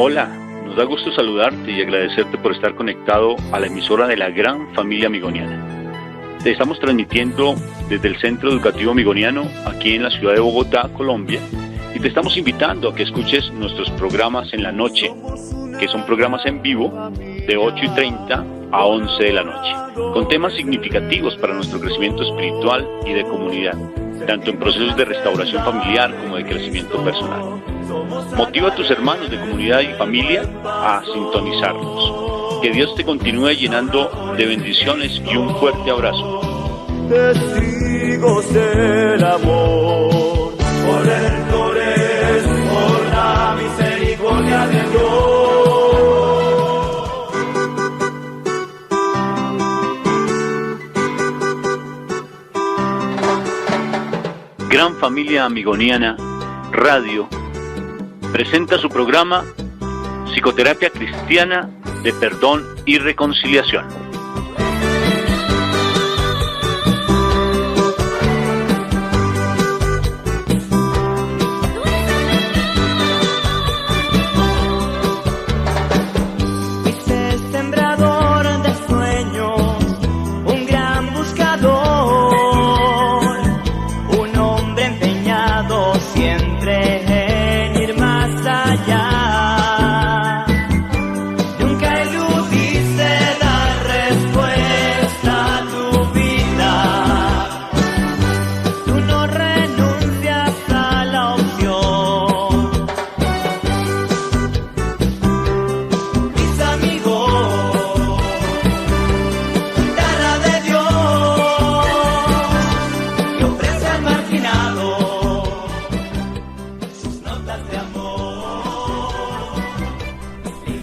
Hola, nos da gusto saludarte y agradecerte por estar conectado a la emisora de la gran familia amigoniana. Te estamos transmitiendo desde el Centro Educativo Amigoniano, aquí en la ciudad de Bogotá, Colombia, y te estamos invitando a que escuches nuestros programas en la noche, que son programas en vivo de 8:30 a 11 de la noche, con temas significativos para nuestro crecimiento espiritual y de comunidad, tanto en procesos de restauración familiar como de crecimiento personal. Motiva a tus hermanos de comunidad y familia a sintonizarnos. Que Dios te continúe llenando de bendiciones y un fuerte abrazo. Testigos del amor, corredores por la misericordia de Dios. Gran Familia Amigoniana Radio presenta su programa Psicoterapia Cristiana de Perdón y Reconciliación.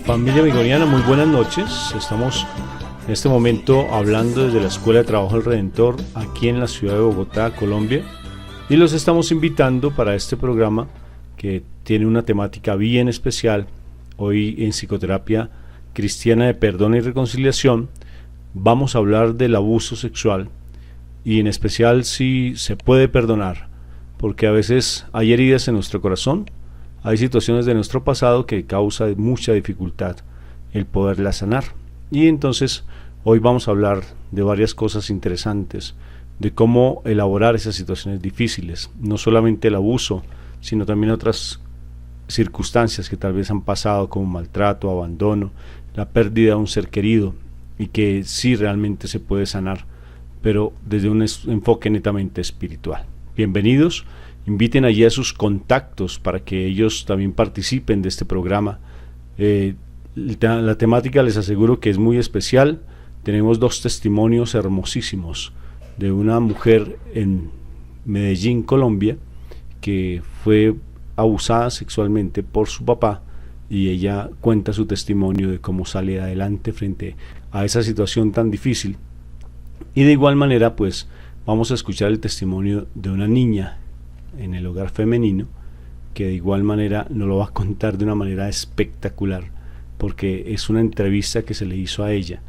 Familia amigoniana, muy buenas noches. Estamos en este momento hablando desde la Escuela de Trabajo del Redentor aquí en la ciudad de Bogotá, Colombia, y los estamos invitando para este programa que tiene una temática bien especial. Hoy en Psicoterapia Cristiana de Perdón y Reconciliación vamos a hablar del abuso sexual y en especial si se puede perdonar, porque a veces hay heridas en nuestro corazón. Hay situaciones de nuestro pasado que causa mucha dificultad el poderlas sanar. Y entonces hoy vamos a hablar de varias cosas interesantes, de cómo elaborar esas situaciones difíciles, no solamente el abuso, sino también otras circunstancias que tal vez han pasado como maltrato, abandono, la pérdida de un ser querido y que sí realmente se puede sanar, pero desde un enfoque netamente espiritual. Bienvenidos. Inviten allí a sus contactos para que ellos también participen de este programa. La temática les aseguro que es muy especial. Tenemos dos testimonios hermosísimos de una mujer en Medellín, Colombia, que fue abusada sexualmente por su papá y ella cuenta su testimonio de cómo sale adelante frente a esa situación tan difícil. Y de igual manera, pues, vamos a escuchar el testimonio de una niña en el hogar femenino, que de igual manera nos lo va a contar de una manera espectacular, porque es una entrevista que se le hizo a ella,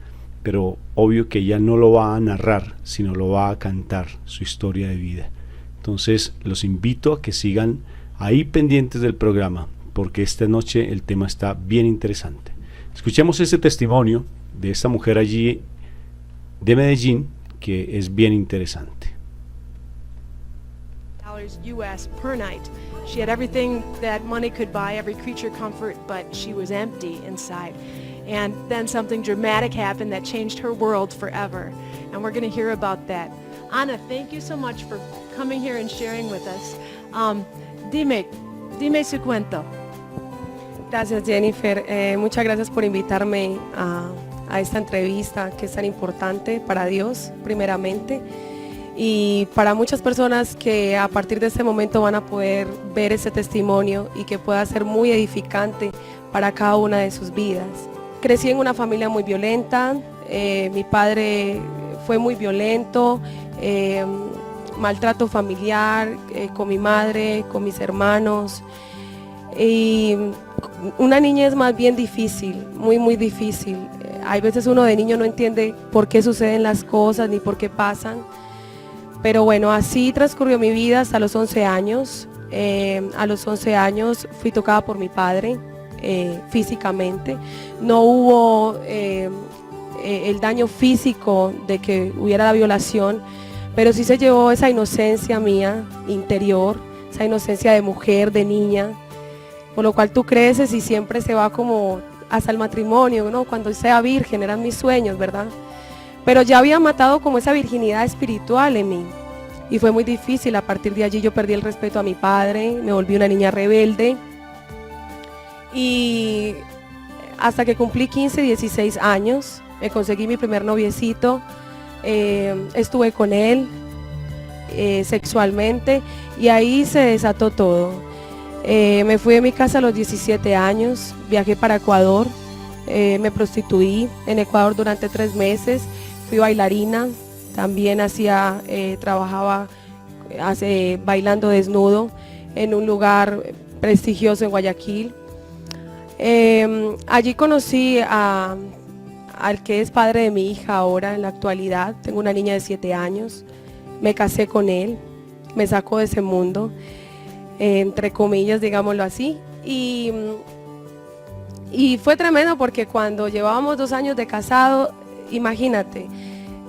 pero obvio que ella no lo va a narrar, sino lo va a cantar, su historia de vida. Entonces los invito a que sigan ahí pendientes del programa, porque esta noche el tema está bien interesante. Escuchemos este testimonio de esta mujer allí de Medellín, que es bien interesante. US per night. She had everything that money could buy, every creature comfort, but she was empty inside. And then something dramatic happened that changed her world forever. And we're going to hear about that. Ana, thank you so much for coming here and sharing with us. Dime su cuento. Gracias, Jennifer. Muchas gracias por invitarme a esta entrevista que es tan importante para Dios, primeramente. Y para muchas personas que a partir de este momento van a poder ver ese testimonio y que pueda ser muy edificante para cada una de sus vidas. Crecí en una familia muy violenta, mi padre fue muy violento, maltrato familiar con mi madre, con mis hermanos, y una niñez más bien difícil, muy difícil. Hay veces uno de niño no entiende por qué suceden las cosas ni por qué pasan. Pero bueno, así transcurrió mi vida hasta los 11 años. A los 11 años fui tocada por mi padre. físicamente, no hubo el daño físico de que hubiera la violación, pero sí se llevó esa inocencia mía interior, esa inocencia de mujer, de niña, por lo cual tú creces y siempre se va como hasta el matrimonio, ¿no? Cuando sea virgen, eran mis sueños, ¿verdad? Pero ya había matado como esa virginidad espiritual en mí y fue muy difícil. A partir de allí yo perdí el respeto a mi padre, me volví una niña rebelde y hasta que cumplí 15, 16 años, me conseguí mi primer noviecito, estuve con él sexualmente y ahí se desató todo. Me fui de mi casa a los 17 años, viajé para Ecuador, me prostituí en Ecuador durante 3 meses, fui bailarina, también trabajaba bailando desnudo en un lugar prestigioso en Guayaquil. Allí conocí al que es padre de mi hija ahora en la actualidad, tengo una niña de 7 años, me casé con él, me sacó de ese mundo, entre comillas, digámoslo así, y fue tremendo porque cuando llevábamos 2 años de casado, imagínate,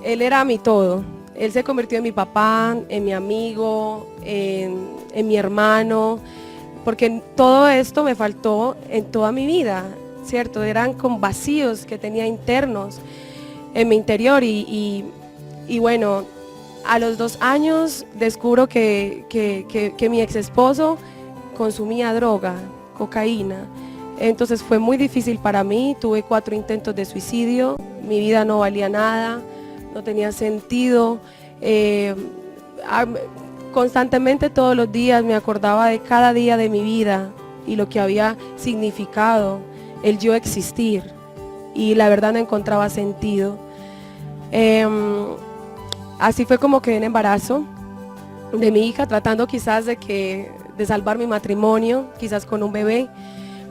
él era mi todo, él se convirtió en mi papá, en mi amigo, en mi hermano, porque todo esto me faltó en toda mi vida, ¿cierto? Eran con vacíos que tenía internos en mi interior y bueno, a los 2 años descubro que mi ex esposo consumía droga, cocaína. Entonces fue muy difícil para mí, tuve 4 intentos de suicidio, mi vida no valía nada, no tenía sentido. Constantemente todos los días me acordaba de cada día de mi vida y lo que había significado el yo existir y la verdad no encontraba sentido. Así fue como quedé en embarazo de mi hija, tratando quizás de salvar mi matrimonio, quizás con un bebé,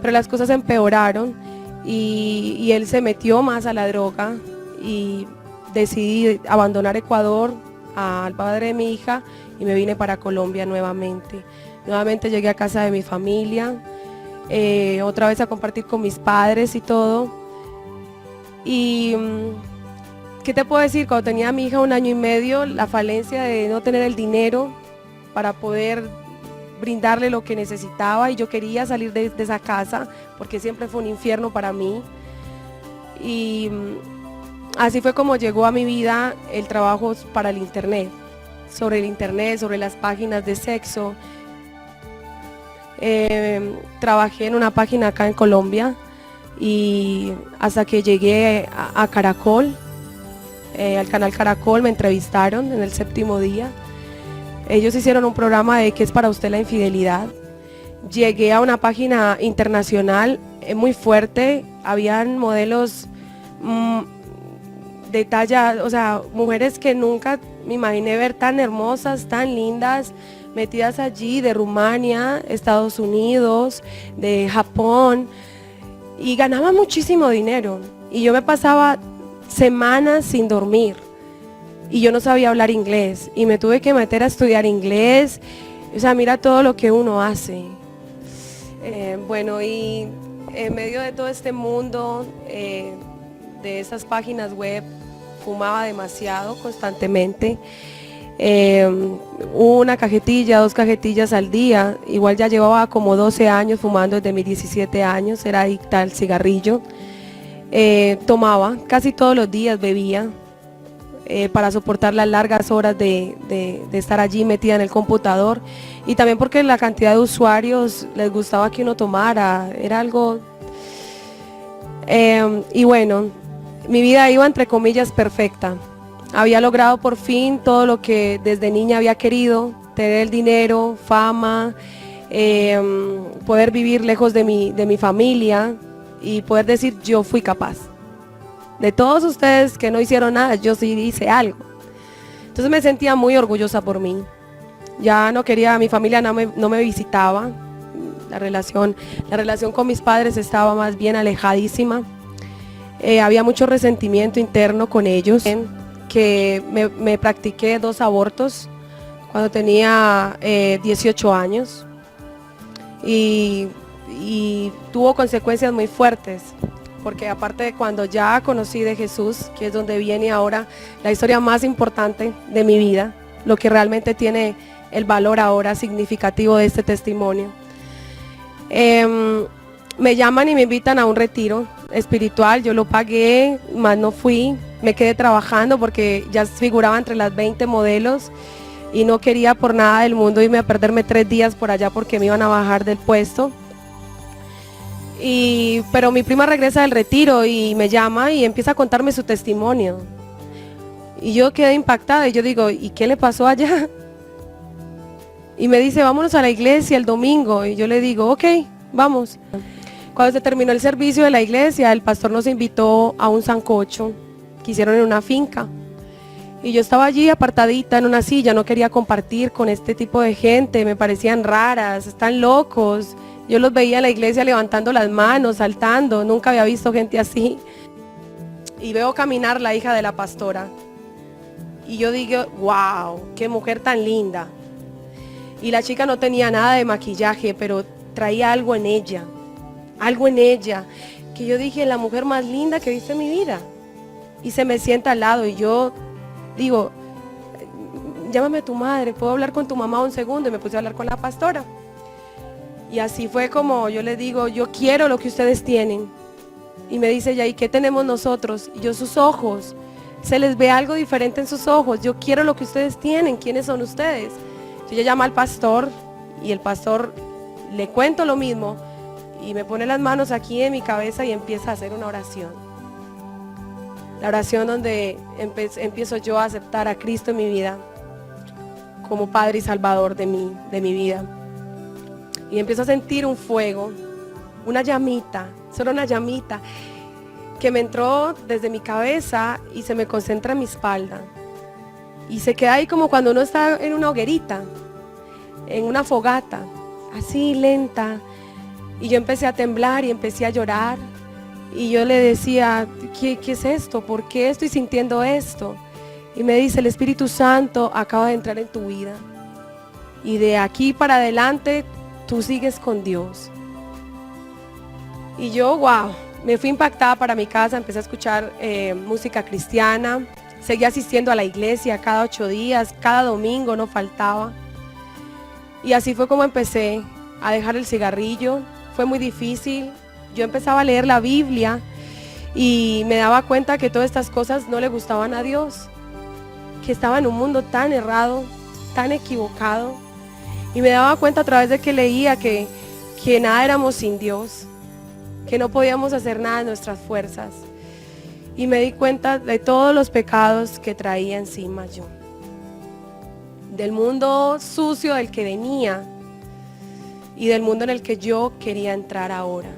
pero las cosas empeoraron y él se metió más a la droga y decidí abandonar Ecuador al padre de mi hija y me vine para Colombia nuevamente. Nuevamente llegué a casa de mi familia, otra vez a compartir con mis padres y todo. Y ¿qué te puedo decir? Cuando tenía a mi hija 1 año y medio, la falencia de no tener el dinero para poder brindarle lo que necesitaba y yo quería salir de esa casa porque siempre fue un infierno para mí. Y así fue como llegó a mi vida el trabajo para el internet, sobre las páginas de sexo. Trabajé en una página acá en Colombia y hasta que llegué a Caracol, al canal Caracol, me entrevistaron en el 7º día. Ellos hicieron un programa de ¿qué es para usted la infidelidad? Llegué a una página internacional muy fuerte, habían modelos de talla, o sea, mujeres que nunca me imaginé ver tan hermosas, tan lindas, metidas allí de Rumania, Estados Unidos, de Japón, y ganaba muchísimo dinero. Y yo me pasaba semanas sin dormir y yo no sabía hablar inglés y me tuve que meter a estudiar inglés. O sea, mira todo lo que uno hace. Bueno, y en medio de todo este mundo de esas páginas web, fumaba demasiado constantemente. 1 cajetilla, 2 cajetillas al día. Igual ya llevaba como 12 años fumando desde mis 17 años, era adicta al cigarrillo. Tomaba, casi todos los días bebía para soportar las largas horas de estar allí metida en el computador y también porque la cantidad de usuarios les gustaba que uno tomara, era algo... y bueno, mi vida iba entre comillas perfecta. Había logrado por fin todo lo que desde niña había querido, tener el dinero, fama, poder vivir lejos de mi familia y poder decir yo fui capaz. De todos ustedes que no hicieron nada, yo sí hice algo. Entonces me sentía muy orgullosa por mí. Ya no quería, mi familia no me visitaba, la relación con mis padres estaba más bien alejadísima. Había mucho resentimiento interno con ellos, que me practiqué 2 abortos cuando tenía 18 años y y tuvo consecuencias muy fuertes, porque aparte de cuando ya conocí de Jesús, que es donde viene ahora la historia más importante de mi vida, lo que realmente tiene el valor ahora significativo de este testimonio. Me llaman y me invitan a un retiro espiritual, yo lo pagué, más no fui, me quedé trabajando porque ya figuraba entre las 20 modelos y no quería por nada del mundo irme a perderme 3 días por allá porque me iban a bajar del puesto. Pero mi prima regresa del retiro y me llama y empieza a contarme su testimonio. Y yo quedé impactada y yo digo, ¿y qué le pasó allá? Y me dice, vámonos a la iglesia el domingo. Y yo le digo, ok, vamos. Cuando se terminó el servicio de la iglesia, el pastor nos invitó a un sancocho que hicieron en una finca. Y yo estaba allí apartadita en una silla, no quería compartir con este tipo de gente, me parecían raras, están locos. Yo los veía en la iglesia levantando las manos, saltando, nunca había visto gente así. Y veo caminar la hija de la pastora. Y yo digo, wow, qué mujer tan linda. Y la chica no tenía nada de maquillaje, pero traía algo en ella, que yo dije, la mujer más linda que he visto en mi vida. Y se me sienta al lado y yo digo, llámame a tu madre, ¿puedo hablar con tu mamá un segundo? Y me puse a hablar con la pastora. Y así fue como yo le digo, yo quiero lo que ustedes tienen. Y me dice ella, ¿y qué tenemos nosotros? Y yo, sus ojos, se les ve algo diferente en sus ojos, yo quiero lo que ustedes tienen, ¿quiénes son ustedes? Entonces ella llama al pastor y el pastor le cuento lo mismo y me pone las manos aquí en mi cabeza y empieza a hacer una oración. La oración donde empiezo yo a aceptar a Cristo en mi vida como Padre y Salvador de mi vida. Y empiezo a sentir un fuego, una llamita, solo una llamita, que me entró desde mi cabeza y se me concentra en mi espalda. Y se queda ahí como cuando uno está en una hoguerita, en una fogata, así lenta. Y yo empecé a temblar y empecé a llorar. Y yo le decía, ¿qué es esto? ¿Por qué estoy sintiendo esto? Y me dice, el Espíritu Santo acaba de entrar en tu vida. Y de aquí para adelante, tú sigues con Dios. Y yo, wow, me fui impactada para mi casa, empecé a escuchar música cristiana. Seguí asistiendo a la iglesia cada 8 días, cada domingo no faltaba. Y así fue como empecé a dejar el cigarrillo. Fue muy difícil. Yo empezaba a leer la Biblia y me daba cuenta que todas estas cosas no le gustaban a Dios, que estaba en un mundo tan errado, tan equivocado. Y me daba cuenta a través de que leía que nada éramos sin Dios, que no podíamos hacer nada de nuestras fuerzas. Y me di cuenta de todos los pecados que traía encima yo, del mundo sucio del que venía y del mundo en el que yo quería entrar ahora.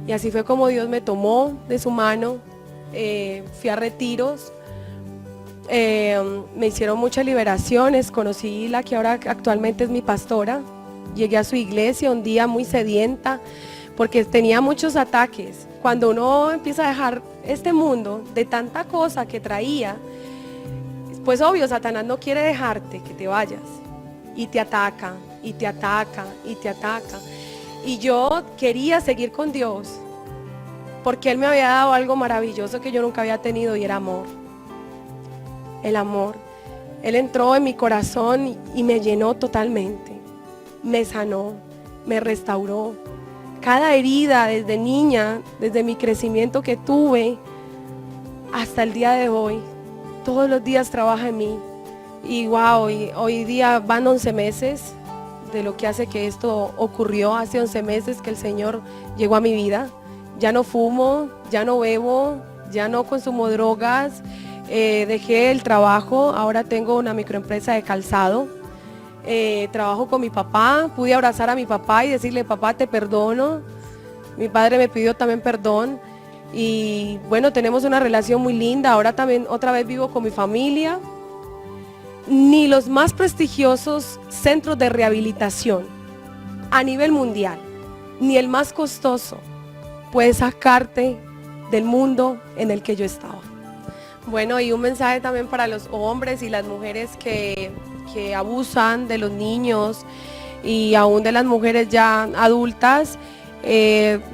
Y así fue como Dios me tomó de su mano, fui a retiros, me hicieron muchas liberaciones, conocí la que ahora actualmente es mi pastora, llegué a su iglesia un día muy sedienta porque tenía muchos ataques. Cuando uno empieza a dejar este mundo de tanta cosa que traía, pues obvio, Satanás no quiere dejarte que te vayas y te ataca, y te ataca, y te ataca. Y yo quería seguir con Dios porque Él me había dado algo maravilloso que yo nunca había tenido y era amor. El amor. Él entró en mi corazón y me llenó totalmente. Me sanó, me restauró. Cada herida desde niña, desde mi crecimiento que tuve hasta el día de hoy, todos los días trabaja en mí. Y wow, hoy día van 11 meses de lo que hace que esto ocurrió. Hace 11 meses que el Señor llegó a mi vida. Ya no fumo, ya no bebo, ya no consumo drogas, dejé el trabajo, ahora tengo una microempresa de calzado, trabajo con mi papá, pude abrazar a mi papá y decirle, papá, te perdono. Mi padre me pidió también perdón y bueno, tenemos una relación muy linda. Ahora también otra vez vivo con mi familia. Ni los más prestigiosos centros de rehabilitación a nivel mundial, ni el más costoso, puede sacarte del mundo en el que yo estaba. Bueno, y un mensaje también para los hombres y las mujeres que abusan de los niños y aún de las mujeres ya adultas,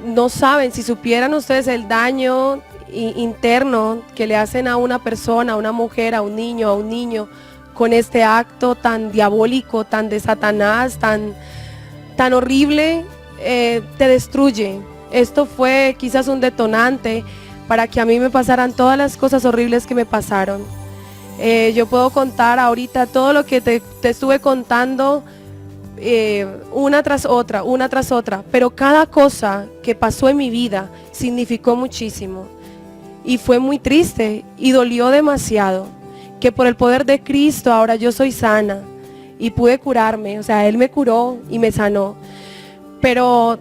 no saben, si supieran ustedes el daño interno que le hacen a una persona, a una mujer, a un niño, con este acto tan diabólico, tan de Satanás, tan horrible, te destruye. Esto fue quizás un detonante para que a mí me pasaran todas las cosas horribles que me pasaron. Yo puedo contar ahorita todo lo que te estuve contando, una tras otra, pero cada cosa que pasó en mi vida significó muchísimo y fue muy triste y dolió demasiado, que por el poder de Cristo ahora yo soy sana y pude curarme, o sea, Él me curó y me sanó. Pero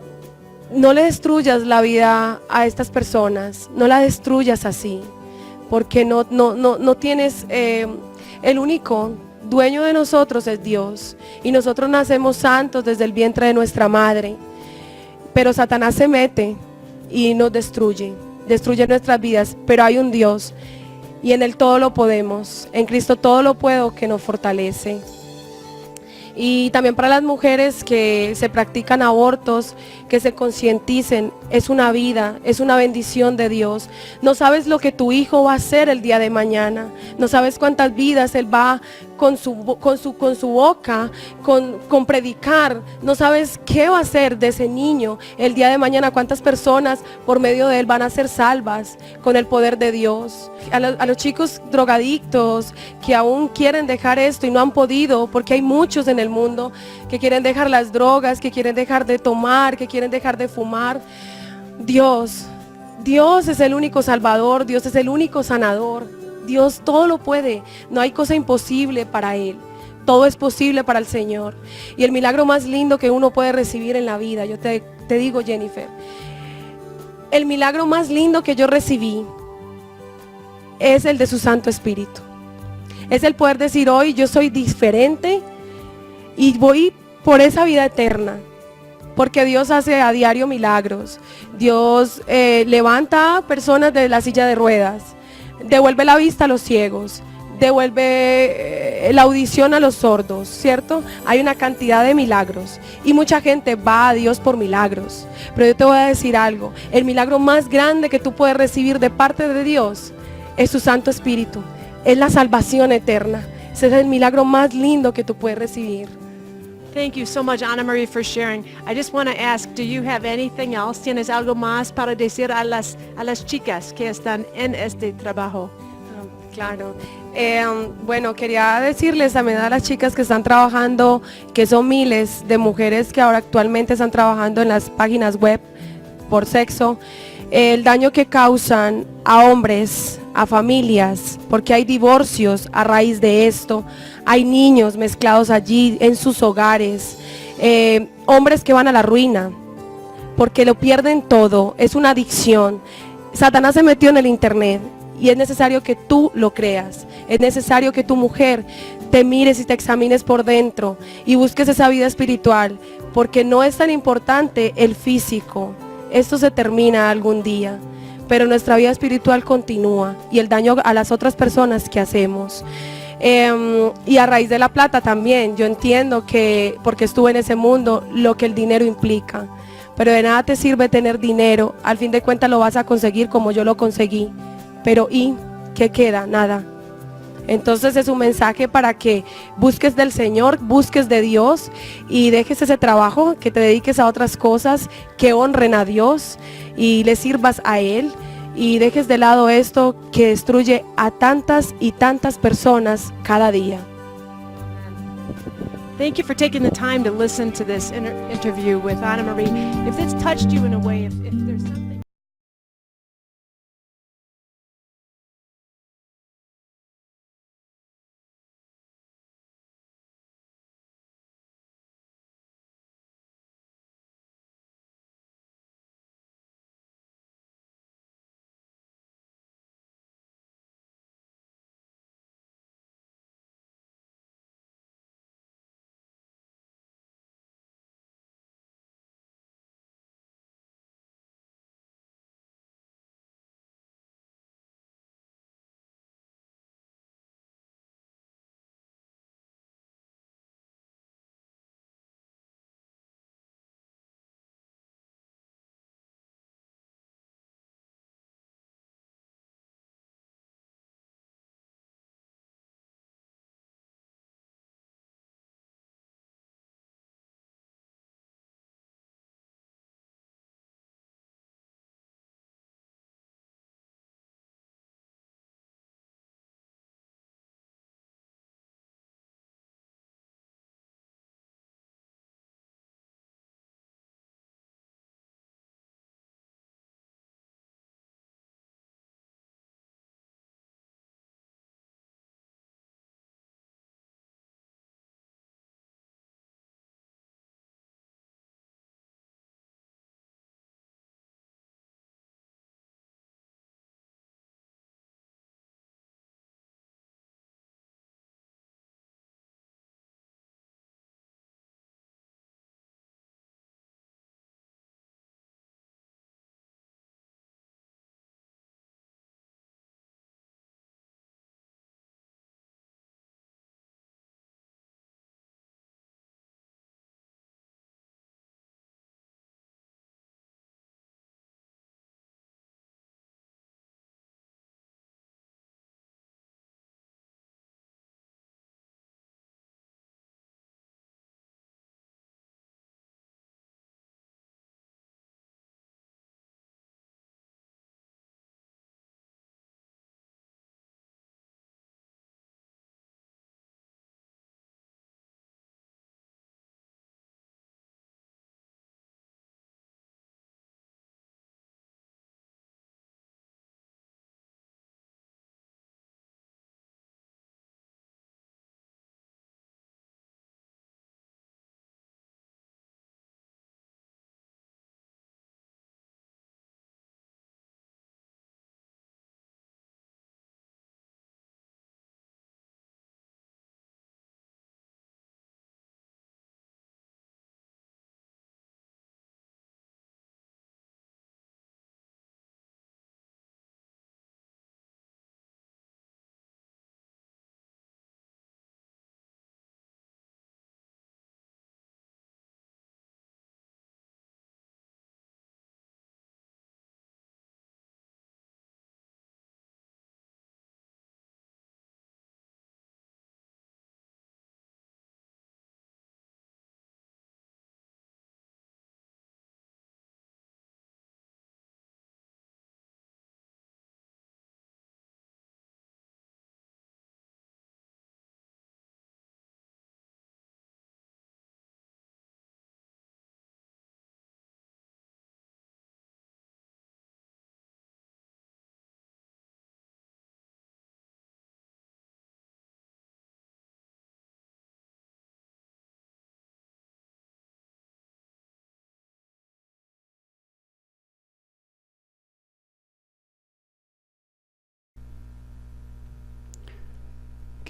no le destruyas la vida a estas personas, no la destruyas así, porque no tienes, el único dueño de nosotros es Dios, y nosotros nacemos santos desde el vientre de nuestra madre, pero Satanás se mete y nos destruye nuestras vidas, pero hay un Dios, y en Él todo lo podemos, en Cristo todo lo puedo, que nos fortalece. Y también para las mujeres que se practican abortos, que se concienticen, es una vida, es una bendición de Dios. No sabes lo que tu hijo va a hacer el día de mañana, no sabes cuántas vidas él va con su boca, con predicar, no sabes qué va a hacer de ese niño el día de mañana, cuántas personas por medio de él van a ser salvas con el poder de Dios. A los chicos drogadictos que aún quieren dejar esto y no han podido, porque hay muchos en el mundo que quieren dejar las drogas, que quieren dejar de tomar, que quieren dejar de fumar. Dios es el único salvador, Dios es el único sanador. Dios todo lo puede, no hay cosa imposible para Él, todo es posible para el Señor. Y el milagro más lindo que uno puede recibir en la vida, yo te digo, Jennifer, el milagro más lindo que yo recibí es el de su Santo Espíritu. Es el poder decir hoy yo soy diferente y voy por esa vida eterna. Porque Dios hace a diario milagros. Dios levanta personas de la silla de ruedas, devuelve la vista a los ciegos, devuelve la audición a los sordos, ¿cierto? Hay una cantidad de milagros y mucha gente va a Dios por milagros. Pero yo te voy a decir algo, el milagro más grande que tú puedes recibir de parte de Dios es su Santo Espíritu, es la salvación eterna. Ese es el milagro más lindo que tú puedes recibir. Thank you so much, Ana Marie, for sharing. I just want to ask, do you have anything else? ¿Tienes algo más para decir a las chicas que están en este trabajo? Claro. Bueno, quería decirles también a las chicas que están trabajando, que son miles de mujeres que ahora actualmente están trabajando en las páginas web por sexo, el daño que causan a hombres, a familias, porque hay divorcios a raíz de esto, hay niños mezclados allí en sus hogares, hombres que van a la ruina, porque lo pierden todo, es una adicción. Satanás se metió en el internet y es necesario que tú lo creas, es necesario que tu mujer te mires y te examines por dentro y busques esa vida espiritual, porque no es tan importante el físico, esto se termina algún día, pero nuestra vida espiritual continúa y el daño a las otras personas que hacemos. Y a raíz de la plata también, yo entiendo que, porque estuve en ese mundo, lo que el dinero implica, pero de nada te sirve tener dinero, al fin de cuentas lo vas a conseguir como yo lo conseguí, pero ¿y qué queda? Nada. Entonces es un mensaje para que busques del Señor, busques de Dios y dejes ese trabajo, que te dediques a otras cosas que honren a Dios y le sirvas a Él, y dejes de lado esto que destruye a tantas y tantas personas cada día. Thank you for taking the time to listen to this interview with Ana Marie. If it's touched you in a way, if there's something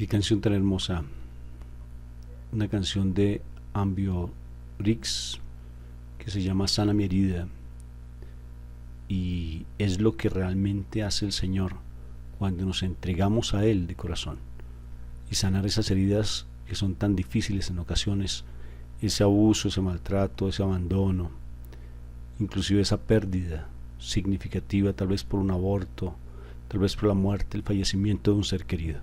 Qué canción tan hermosa. Una canción de Ambio Rix que se llama Sana mi herida. Y es lo que realmente hace el Señor cuando nos entregamos a Él de corazón. Y sanar esas heridas que son tan difíciles en ocasiones. Ese abuso, ese maltrato, ese abandono. Inclusive esa pérdida significativa, tal vez por un aborto, tal vez por la muerte, el fallecimiento de un ser querido.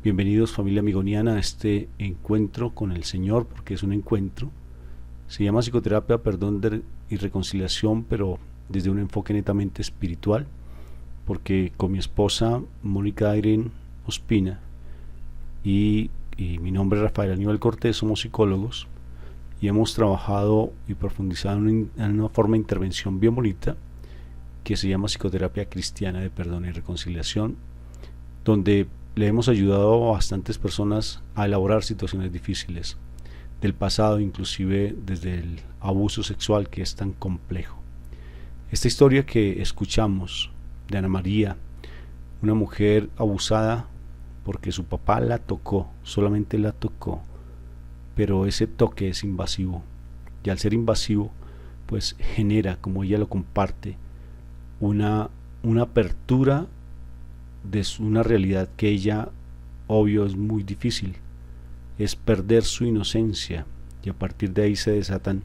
Bienvenidos, familia amigoniana, a este encuentro con el Señor, porque es un encuentro. Se llama psicoterapia, perdón y reconciliación, pero desde un enfoque netamente espiritual, porque con mi esposa Mónica Irene Ospina y mi nombre es Rafael Aníbal Cortés, somos psicólogos y hemos trabajado y profundizado en una forma de intervención bien bonita que se llama psicoterapia cristiana de perdón y reconciliación, donde le hemos ayudado a bastantes personas a elaborar situaciones difíciles del pasado, inclusive desde el abuso sexual, que es tan complejo. Esta historia que escuchamos de Ana María, una mujer abusada porque su papá la tocó, solamente la tocó, pero ese toque es invasivo, y al ser invasivo pues genera, como ella lo comparte, una apertura de una realidad que ella, obvio, es muy difícil, es perder su inocencia, y a partir de ahí se desatan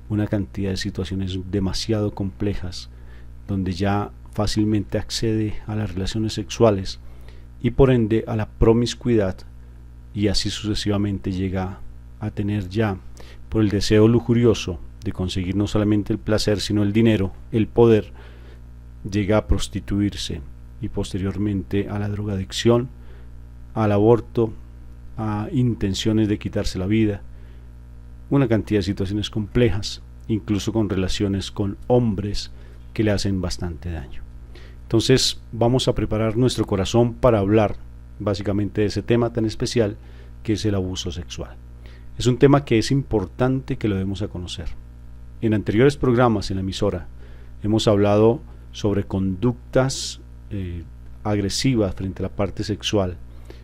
una cantidad de situaciones demasiado complejas, donde ya fácilmente accede a las relaciones sexuales y por ende a la promiscuidad, y así sucesivamente llega a tener ya, por el deseo lujurioso de conseguir no solamente el placer sino el dinero, el poder, llega a prostituirse y posteriormente a la drogadicción, al aborto, a intenciones de quitarse la vida, una cantidad de situaciones complejas, incluso con relaciones con hombres que le hacen bastante daño. Entonces vamos a preparar nuestro corazón para hablar básicamente de ese tema tan especial que es el abuso sexual. Es un tema que es importante que lo demos a conocer. En anteriores programas en la emisora hemos hablado sobre conductas agresivas frente a la parte sexual,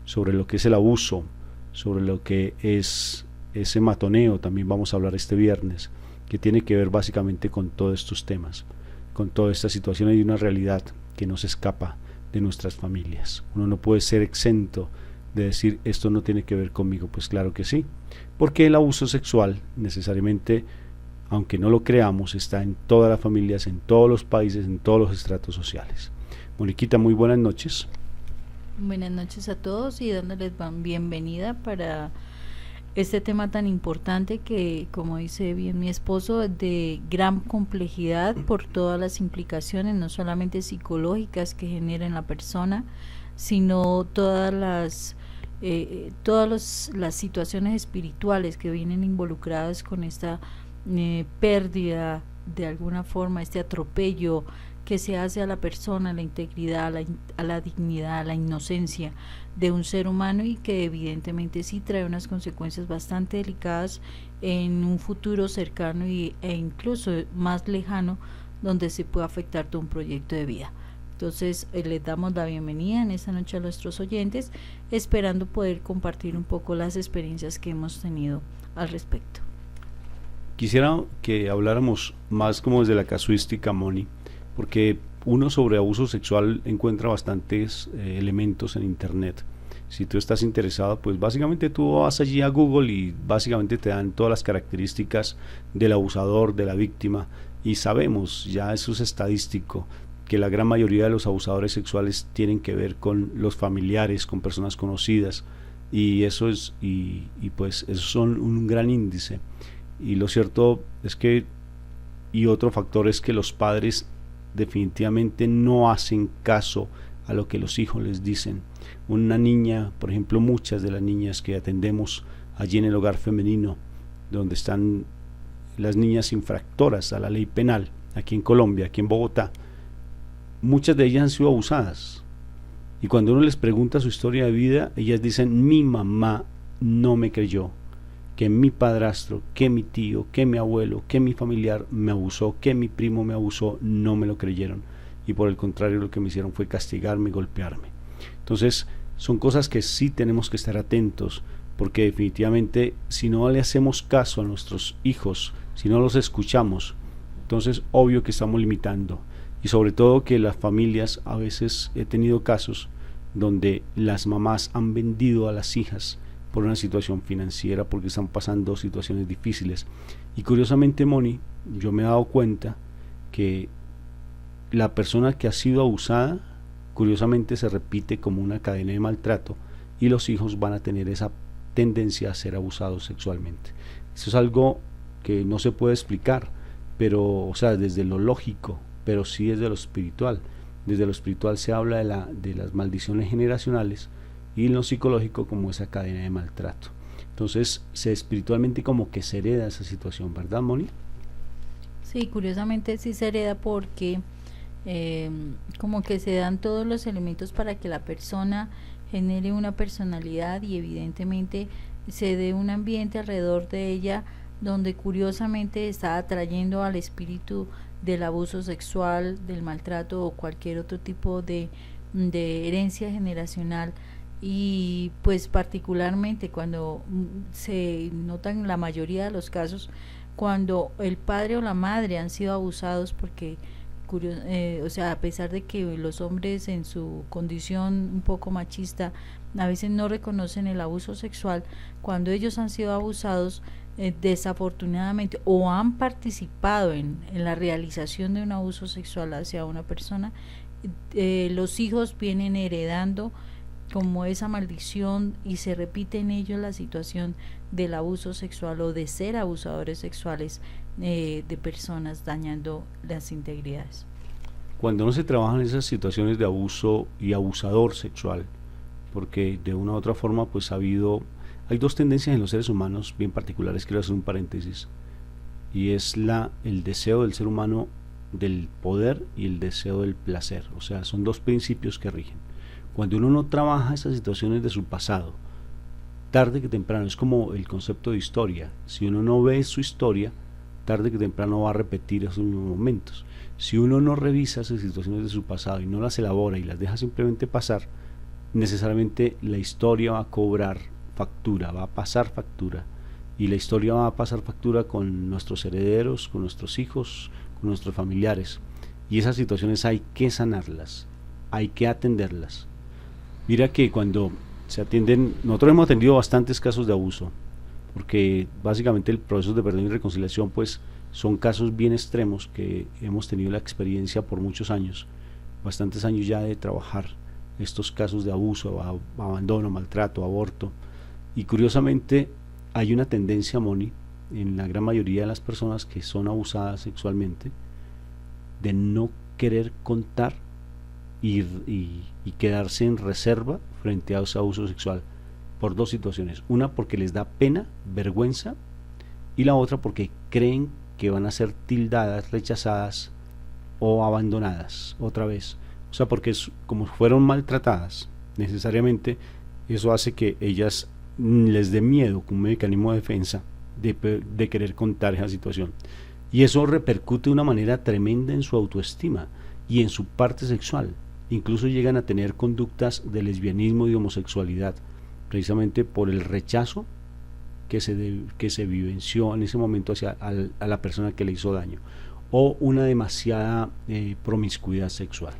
sobre lo que es el abuso, sobre lo que es ese matoneo. También vamos a hablar este viernes, que tiene que ver básicamente con todos estos temas, con toda esta situación. Hay una realidad que nos escapa de nuestras familias. Uno no puede ser exento de decir esto no tiene que ver conmigo. Pues claro que sí, porque el abuso sexual necesariamente, aunque no lo creamos, está en todas las familias, en todos los países, en todos los estratos sociales. Moniquita, muy buenas noches. Buenas noches a todos y dándoles bienvenida para este tema tan importante que, como dice bien mi esposo, de gran complejidad por todas las implicaciones, no solamente psicológicas que genera en la persona, sino todas las situaciones espirituales que vienen involucradas con esta pérdida, de alguna forma, este atropello que se hace a la persona, a la integridad, a la dignidad, a la inocencia de un ser humano, y que evidentemente sí trae unas consecuencias bastante delicadas en un futuro cercano e incluso más lejano, donde se puede afectar todo un proyecto de vida. Entonces les damos la bienvenida en esta noche a nuestros oyentes, esperando poder compartir un poco las experiencias que hemos tenido al respecto. Quisiera que habláramos más como desde la casuística, Moni, porque uno sobre abuso sexual encuentra bastantes elementos en internet. Si tú estás interesado, pues básicamente tú vas allí a Google y básicamente te dan todas las características del abusador, de la víctima, y sabemos, ya eso es estadístico, que la gran mayoría de los abusadores sexuales tienen que ver con los familiares, con personas conocidas, y eso es, y pues esos son un gran índice. Y lo cierto es que, y otro factor es que los padres definitivamente no hacen caso a lo que los hijos les dicen. Una niña, por ejemplo, muchas de las niñas que atendemos allí en el hogar femenino, donde están las niñas infractoras a la ley penal, aquí en Colombia, aquí en Bogotá, muchas de ellas han sido abusadas. Y cuando uno les pregunta su historia de vida, ellas dicen: mi mamá no me creyó, que mi padrastro, que mi tío, que mi abuelo, que mi familiar me abusó, que mi primo me abusó, no me lo creyeron, y por el contrario lo que me hicieron fue castigarme y golpearme. Entonces son cosas que sí tenemos que estar atentos, porque definitivamente si no le hacemos caso a nuestros hijos, si no los escuchamos, entonces obvio que estamos limitando. Y sobre todo que las familias, a veces he tenido casos donde las mamás han vendido a las hijas por una situación financiera, porque están pasando situaciones difíciles. Y curiosamente, Moni, yo me he dado cuenta que la persona que ha sido abusada, curiosamente se repite como una cadena de maltrato, y los hijos van a tener esa tendencia a ser abusados sexualmente. Eso es algo que no se puede explicar, pero, o sea, desde lo lógico, pero sí desde lo espiritual. Desde lo espiritual se habla de las maldiciones generacionales, y en lo psicológico como esa cadena de maltrato. Entonces, espiritualmente como que se hereda esa situación, ¿verdad, Moni? Sí, curiosamente sí se hereda porque como que se dan todos los elementos para que la persona genere una personalidad y evidentemente se dé un ambiente alrededor de ella donde curiosamente está atrayendo al espíritu del abuso sexual, del maltrato o cualquier otro tipo de herencia generacional. Y pues particularmente cuando se notan la mayoría de los casos cuando el padre o la madre han sido abusados, porque o sea, a pesar de que los hombres en su condición un poco machista a veces no reconocen el abuso sexual, cuando ellos han sido abusados desafortunadamente o han participado en la realización de un abuso sexual hacia una persona, los hijos vienen heredando como esa maldición y se repite en ellos la situación del abuso sexual o de ser abusadores sexuales de personas, dañando las integridades. Cuando no se trabajan esas situaciones de abuso y abusador sexual, porque de una u otra forma pues hay dos tendencias en los seres humanos bien particulares, quiero hacer un paréntesis, y es el deseo del ser humano del poder y el deseo del placer. O sea, son dos principios que rigen. Cuando uno no trabaja esas situaciones de su pasado, tarde que temprano, es como el concepto de historia. Si uno no ve su historia, tarde que temprano va a repetir esos mismos momentos. Si uno no revisa esas situaciones de su pasado y no las elabora y las deja simplemente pasar, necesariamente la historia va a cobrar factura, va a pasar factura. Y la historia va a pasar factura con nuestros herederos, con nuestros hijos, con nuestros familiares. Y esas situaciones hay que sanarlas, hay que atenderlas. Mira que cuando se atienden, nosotros hemos atendido bastantes casos de abuso, porque básicamente el proceso de perdón y reconciliación pues son casos bien extremos que hemos tenido la experiencia por muchos años, bastantes años ya de trabajar estos casos de abuso, abandono, maltrato, aborto. Y curiosamente hay una tendencia, Moni, en la gran mayoría de las personas que son abusadas sexualmente, de no querer contar y quedarse en reserva frente a ese abuso sexual por dos situaciones. Una, porque les da pena, vergüenza, y la otra porque creen que van a ser tildadas, rechazadas o abandonadas otra vez. O sea, porque como fueron maltratadas, necesariamente eso hace que ellas les dé miedo como un mecanismo de defensa de querer contar esa situación. Y eso repercute de una manera tremenda en su autoestima y en su parte sexual. Incluso llegan a tener conductas de lesbianismo y de homosexualidad, precisamente por el rechazo que se vivenció en ese momento a la persona que le hizo daño, o una demasiada promiscuidad sexual.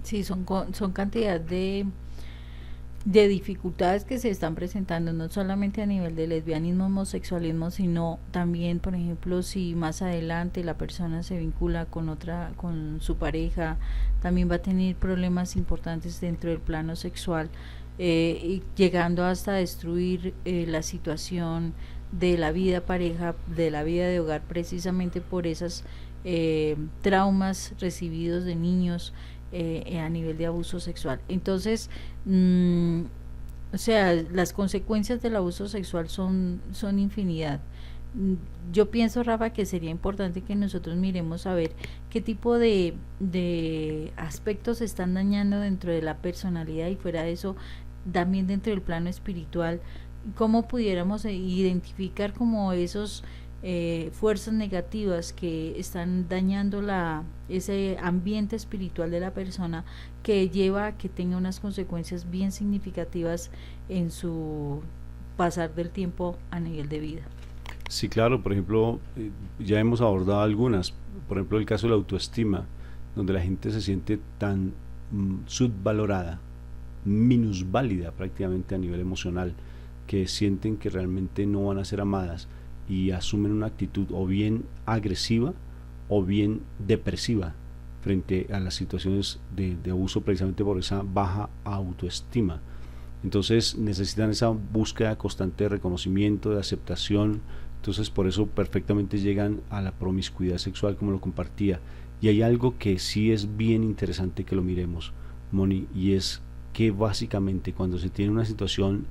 Sí, son cantidad de dificultades que se están presentando, no solamente a nivel de lesbianismo, homosexualismo, sino también, por ejemplo, si más adelante la persona se vincula con su pareja, también va a tener problemas importantes dentro del plano sexual, y llegando hasta destruir la situación de la vida pareja, de la vida de hogar, precisamente por esas traumas recibidos de niños a nivel de abuso sexual. Entonces, o sea, las consecuencias del abuso sexual son infinidad. Yo pienso, Rafa, que sería importante que nosotros miremos a ver qué tipo de aspectos se están dañando dentro de la personalidad y fuera de eso también dentro del plano espiritual, cómo pudiéramos identificar como esos fuerzas negativas que están dañando ese ambiente espiritual de la persona, que lleva a que tenga unas consecuencias bien significativas en su pasar del tiempo a nivel de vida. Sí, claro, por ejemplo, ya hemos abordado algunas, por ejemplo el caso de la autoestima, donde la gente se siente tan subvalorada, minusválida prácticamente a nivel emocional, que sienten que realmente no van a ser amadas y asumen una actitud o bien agresiva o bien depresiva frente a las situaciones de abuso, precisamente por esa baja autoestima. Entonces necesitan esa búsqueda constante de reconocimiento, de aceptación. Entonces por eso perfectamente llegan a la promiscuidad sexual, como lo compartía. Y hay algo que sí es bien interesante que lo miremos, Moni, y es que básicamente cuando se tiene una situación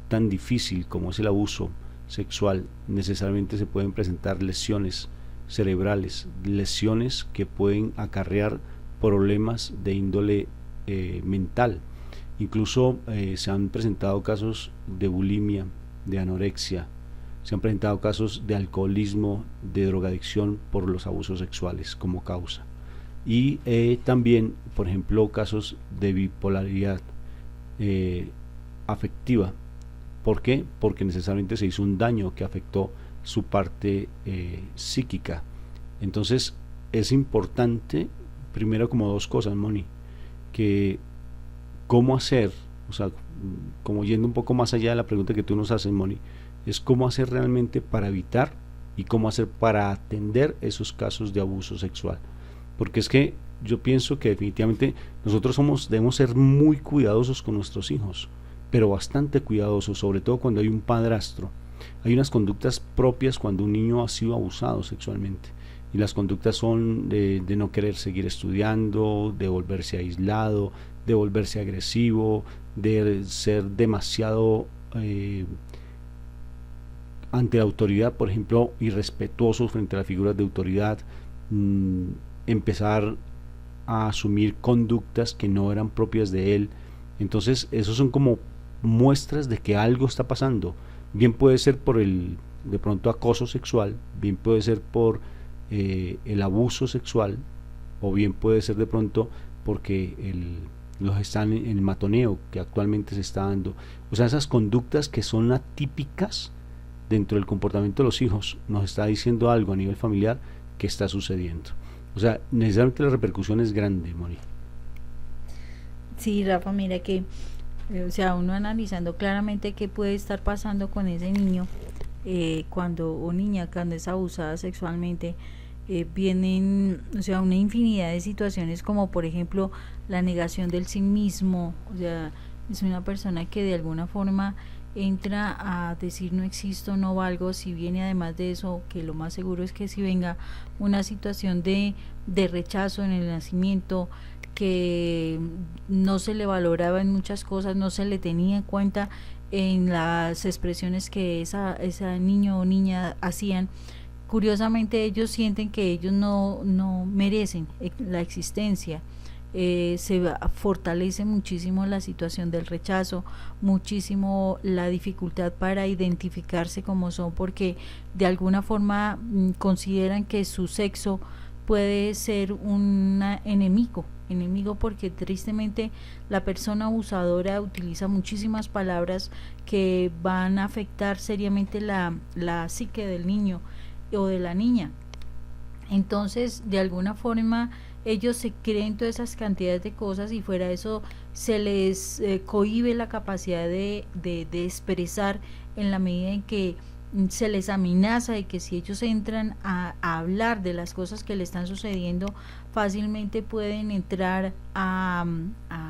tan difícil como es el abuso sexual, necesariamente se pueden presentar lesiones cerebrales, lesiones que pueden acarrear problemas de índole mental. Incluso se han presentado casos de bulimia, de anorexia, se han presentado casos de alcoholismo, de drogadicción por los abusos sexuales como causa. Y también, por ejemplo, casos de bipolaridad afectiva. ¿Por qué? Porque necesariamente se hizo un daño que afectó su parte psíquica. Entonces es importante, primero, como dos cosas, Moni, que cómo hacer, o sea, como yendo un poco más allá de la pregunta que tú nos haces, Moni, es cómo hacer realmente para evitar y cómo hacer para atender esos casos de abuso sexual. Porque es que yo pienso que definitivamente nosotros debemos ser muy cuidadosos con nuestros hijos, pero bastante cuidadosos, sobre todo cuando hay un padrastro. Hay unas conductas propias cuando un niño ha sido abusado sexualmente, y las conductas son de no querer seguir estudiando, de volverse aislado, de volverse agresivo, de ser demasiado ante la autoridad, por ejemplo, irrespetuosos frente a las figuras de autoridad, empezar a asumir conductas que no eran propias de él. Entonces esos son como muestras de que algo está pasando. Bien puede ser por de pronto acoso sexual, bien puede ser por el abuso sexual, o bien puede ser de pronto porque los están en el matoneo que actualmente se está dando. O sea, esas conductas que son atípicas dentro del comportamiento de los hijos nos está diciendo algo a nivel familiar que está sucediendo. O sea, necesariamente la repercusión es grande, Moni. Sí, Rafa, mira que o sea, uno analizando claramente qué puede estar pasando con ese niño o niña cuando es abusada sexualmente, vienen, o sea, una infinidad de situaciones, como por ejemplo la negación del sí mismo. O sea, es una persona que de alguna forma entra a decir no existo, no valgo. Si viene además de eso, que lo más seguro es que si venga una situación de rechazo en el nacimiento, que no se le valoraba en muchas cosas, no se le tenía en cuenta en las expresiones que esa niño o niña hacían. Curiosamente ellos sienten que ellos no merecen la existencia. Se fortalece muchísimo la situación del rechazo, muchísimo la dificultad para identificarse como son, porque de alguna forma consideran que su sexo puede ser un enemigo, porque tristemente la persona abusadora utiliza muchísimas palabras que van a afectar seriamente la psique del niño o de la niña. Entonces, de alguna forma, ellos se creen todas esas cantidades de cosas, y fuera de eso se les cohíbe la capacidad de expresar, en la medida en que se les amenaza de que si ellos entran a hablar de las cosas que le están sucediendo, fácilmente pueden entrar a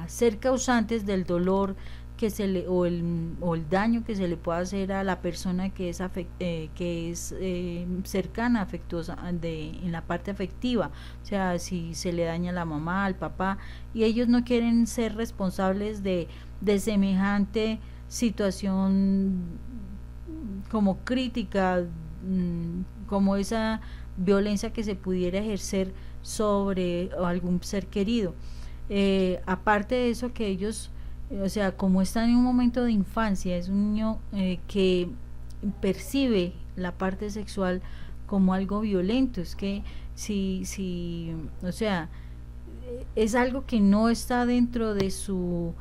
ser causantes del dolor que o el daño que se le pueda hacer a la persona que es cercana, afectuosa, en la parte afectiva. O sea, si se le daña a la mamá, al papá, y ellos no quieren ser responsables de semejante situación como crítica, como esa violencia que se pudiera ejercer sobre algún ser querido. Aparte de eso, que ellos, o sea, como están en un momento de infancia, es un niño que percibe la parte sexual como algo violento. Es que o sea, es algo que no está dentro de su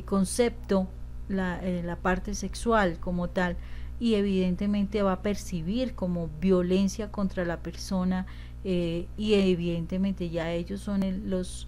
concepto, la parte sexual como tal, y evidentemente va a percibir como violencia contra la persona, y evidentemente ya ellos son los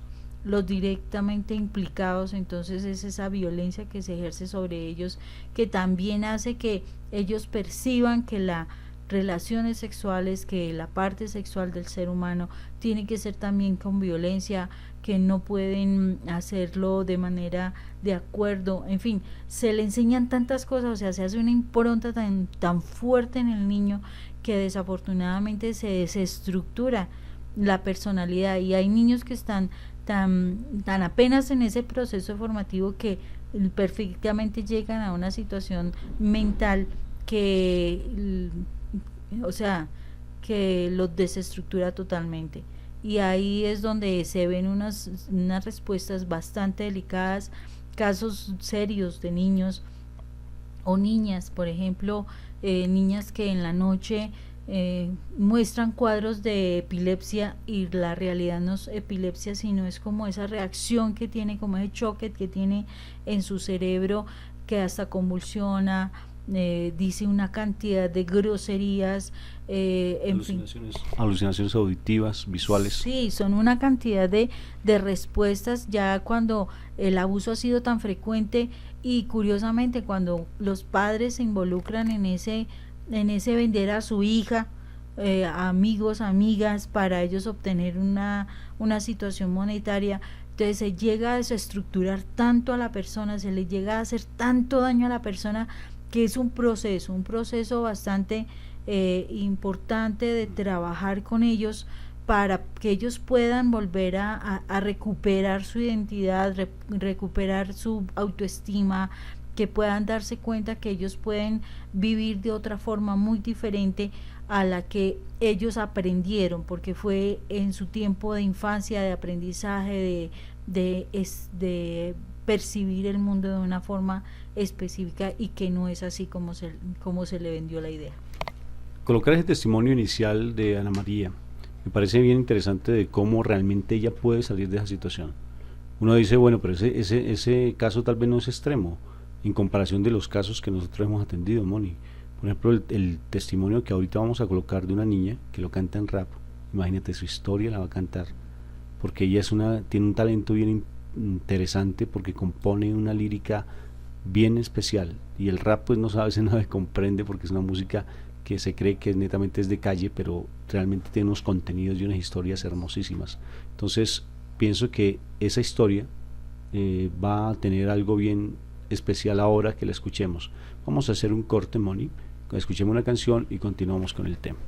directamente implicados. Entonces es esa violencia que se ejerce sobre ellos que también hace que ellos perciban que la relaciones sexuales, que la parte sexual del ser humano tiene que ser también con violencia, que no pueden hacerlo de manera de acuerdo. En fin, se le enseñan tantas cosas, o sea, se hace una impronta tan fuerte en el niño que desafortunadamente se desestructura la personalidad, y hay niños que están tan apenas en ese proceso formativo que perfectamente llegan a una situación mental que, o sea, que los desestructura totalmente. Y ahí es donde se ven unas respuestas bastante delicadas, casos serios de niños o niñas, por ejemplo, niñas que en la noche muestran cuadros de epilepsia, y la realidad no es epilepsia, sino es como esa reacción que tiene, como ese choque que tiene en su cerebro, que hasta convulsiona, dice una cantidad de groserías, alucinaciones auditivas, visuales. Sí, son una cantidad de respuestas ya cuando el abuso ha sido tan frecuente, y curiosamente cuando los padres se involucran en ese vender a su hija, amigos, amigas, para ellos obtener una situación monetaria. Entonces se llega a desestructurar tanto a la persona, se le llega a hacer tanto daño a la persona, que es un proceso bastante importante de trabajar con ellos, para que ellos puedan volver a recuperar su identidad, recuperar su autoestima, que puedan darse cuenta que ellos pueden vivir de otra forma muy diferente a la que ellos aprendieron, porque fue en su tiempo de infancia, de aprendizaje, de percibir el mundo de una forma específica, y que no es así como se le vendió la idea. Colocar ese testimonio inicial de Ana María me parece bien interesante, de cómo realmente ella puede salir de esa situación. Uno dice, bueno, pero ese caso tal vez no es extremo en comparación de los casos que nosotros hemos atendido, Moni. Por ejemplo, el testimonio que ahorita vamos a colocar de una niña que lo canta en rap. Imagínate, su historia la va a cantar, porque ella tiene un talento bien interesante, porque compone una lírica bien especial, y el rap pues no sabe, se no comprende, porque es una música que se cree que netamente es de calle, pero realmente tiene unos contenidos y unas historias hermosísimas. Entonces pienso que esa historia va a tener algo bien especial ahora que la escuchemos. Vamos a hacer un corte, Moni, escuchemos una canción y continuamos con el tema.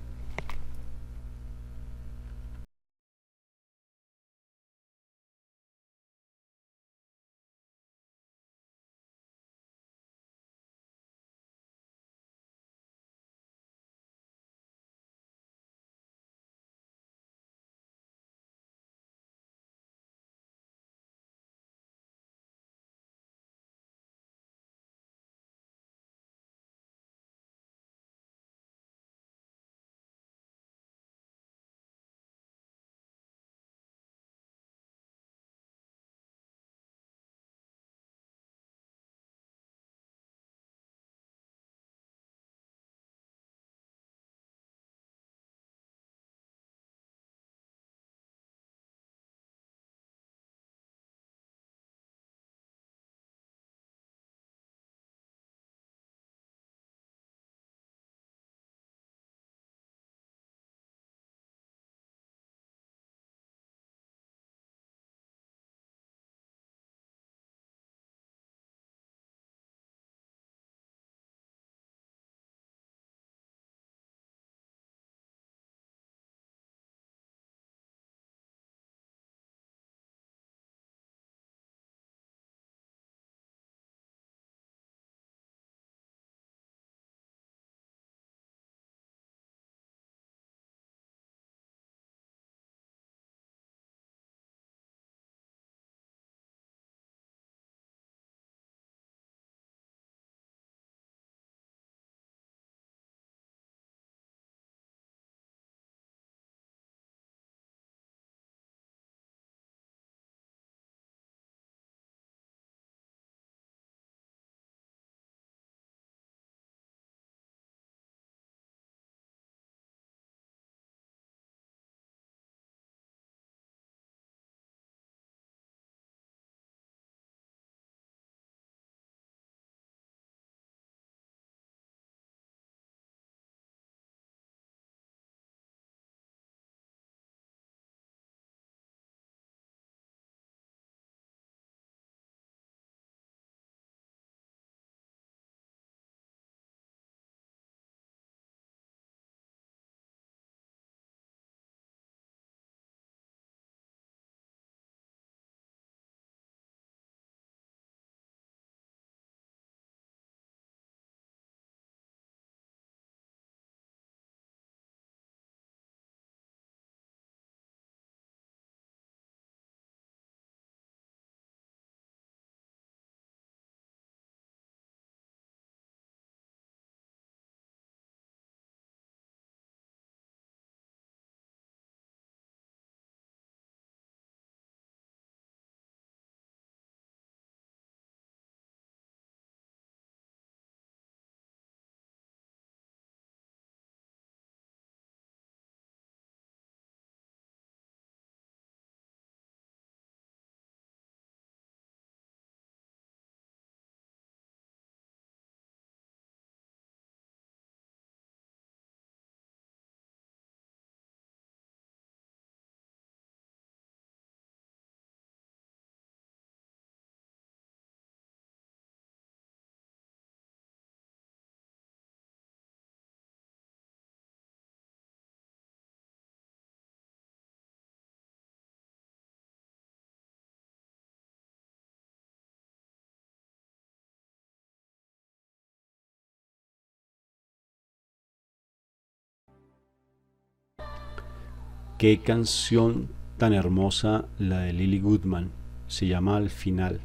Qué canción tan hermosa la de Lily Goodman. Se llama Al final,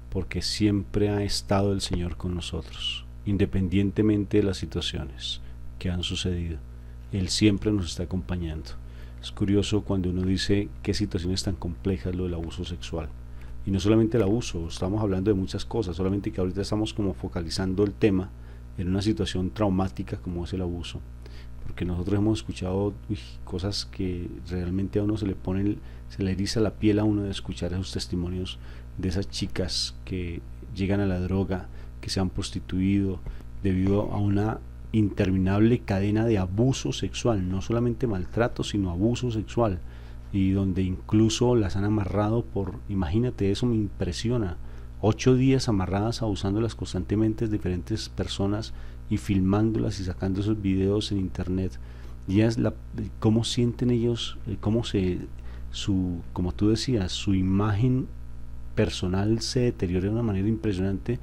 porque siempre ha estado el Señor con nosotros, independientemente de las situaciones que han sucedido. Él siempre nos está acompañando. Es curioso cuando uno dice qué situaciones tan complejas lo del abuso sexual. Y no solamente el abuso, estamos hablando de muchas cosas, solamente que ahorita estamos como focalizando el tema en una situación traumática como es el abuso. Porque nosotros hemos escuchado cosas que realmente a uno se le eriza la piel a uno de escuchar esos testimonios de esas chicas que llegan a la droga, que se han prostituido debido a una interminable cadena de abuso sexual, no solamente maltrato, sino abuso sexual, y donde incluso las han amarrado imagínate, eso me impresiona, 8 días amarradas, abusándolas constantemente de diferentes personas y filmándolas y sacando esos videos en internet. Y es cómo sienten ellos, como tú decías, su imagen personal se deteriora de una manera impresionante,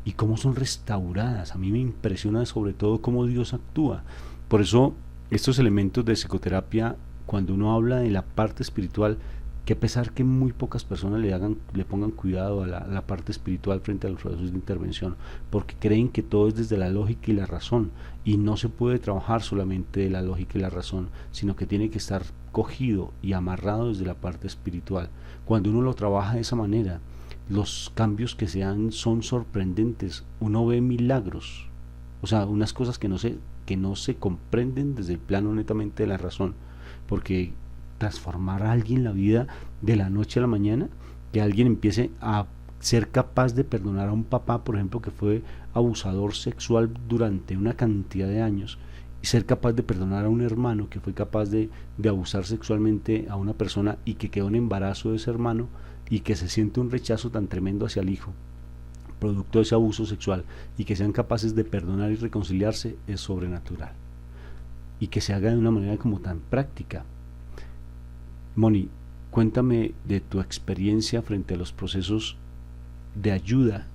y cómo son restauradas. A mí me impresiona sobre todo cómo Dios actúa. Por eso estos elementos de psicoterapia, cuando uno habla de la parte espiritual, que a pesar que muy pocas personas le pongan cuidado a la parte espiritual frente a los procesos de intervención, porque creen que todo es desde la lógica y la razón, y no se puede trabajar solamente de la lógica y la razón, sino que tiene que estar cogido y amarrado desde la parte espiritual. Cuando uno lo trabaja de esa manera, los cambios que se dan son sorprendentes. Uno ve milagros, o sea, unas cosas que no se comprenden desde el plano netamente de la razón, porque transformar a alguien la vida de la noche a la mañana, que alguien empiece a ser capaz de perdonar a un papá, por ejemplo, que fue abusador sexual durante una cantidad de años, y ser capaz de perdonar a un hermano que fue capaz de abusar sexualmente a una persona y que quedó en embarazo de ese hermano, y que se siente un rechazo tan tremendo hacia el hijo producto de ese abuso sexual, y que sean capaces de perdonar y reconciliarse, es sobrenatural, y que se haga de una manera como tan práctica. Moni, cuéntame de tu experiencia frente a los procesos de ayuda,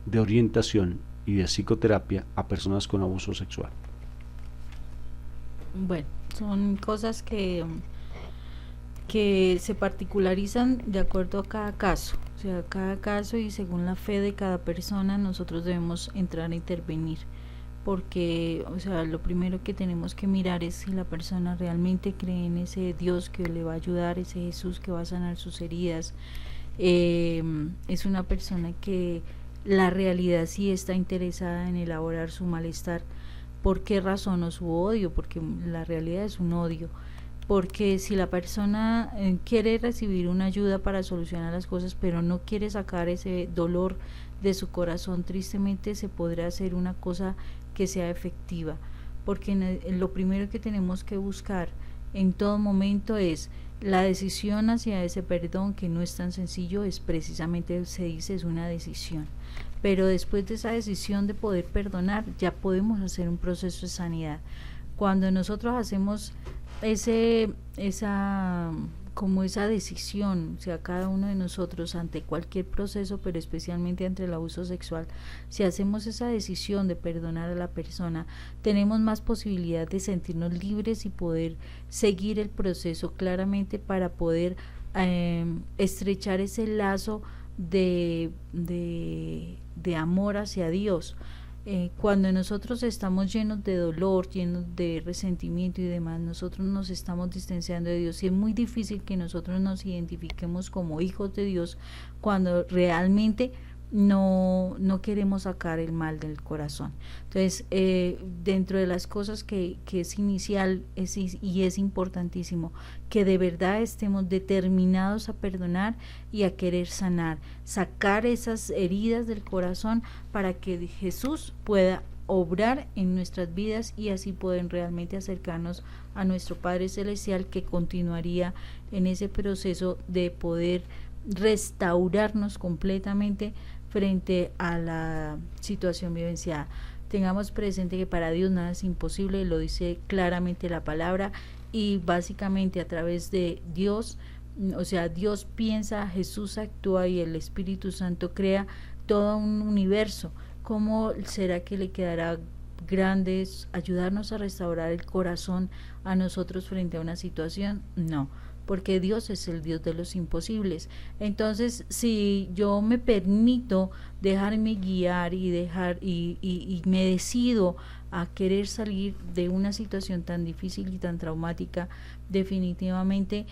de orientación y de psicoterapia a personas con abuso sexual. Bueno, son cosas que se particularizan de acuerdo a cada caso, o sea, cada caso, y según la fe de cada persona nosotros debemos entrar a intervenir, porque, o sea, lo primero que tenemos que mirar es si la persona realmente cree en ese Dios que le va a ayudar, ese Jesús que va a sanar sus heridas. Es una persona que la realidad sí está interesada en elaborar su malestar. ¿Por qué razón? O su odio, porque la realidad es un odio. Porque si la persona quiere recibir una ayuda para solucionar las cosas, pero no quiere sacar ese dolor de su corazón, tristemente se podrá hacer una cosa que sea efectiva, porque lo primero que tenemos que buscar en todo momento es la decisión hacia ese perdón, que no es tan sencillo, es precisamente, se dice, es una decisión, pero después de esa decisión de poder perdonar, ya podemos hacer un proceso de sanidad. Cuando nosotros hacemos esa decisión, o sea, cada uno de nosotros ante cualquier proceso, pero especialmente ante el abuso sexual, si hacemos esa decisión de perdonar a la persona, tenemos más posibilidad de sentirnos libres y poder seguir el proceso claramente para poder estrechar ese lazo de amor hacia Dios. Cuando nosotros estamos llenos de dolor, llenos de resentimiento y demás, nosotros nos estamos distanciando de Dios, y es muy difícil que nosotros nos identifiquemos como hijos de Dios cuando realmente no queremos sacar el mal del corazón. Entonces, dentro de las cosas que es inicial y es importantísimo, que de verdad estemos determinados a perdonar y a querer sanar, sacar esas heridas del corazón para que Jesús pueda obrar en nuestras vidas, y así pueden realmente acercarnos a nuestro Padre Celestial, que continuaría en ese proceso de poder restaurarnos completamente frente a la situación vivenciada. Tengamos presente que para Dios nada es imposible, lo dice claramente la palabra, y básicamente a través de Dios, o sea, Dios piensa, Jesús actúa y el Espíritu Santo crea todo un universo. ¿Cómo será que le quedará grandes, ayudarnos a restaurar el corazón a nosotros frente a una situación, no, porque Dios es el Dios de los imposibles. Entonces, si yo me permito dejarme guiar y me decido a querer salir de una situación tan difícil y tan traumática, definitivamente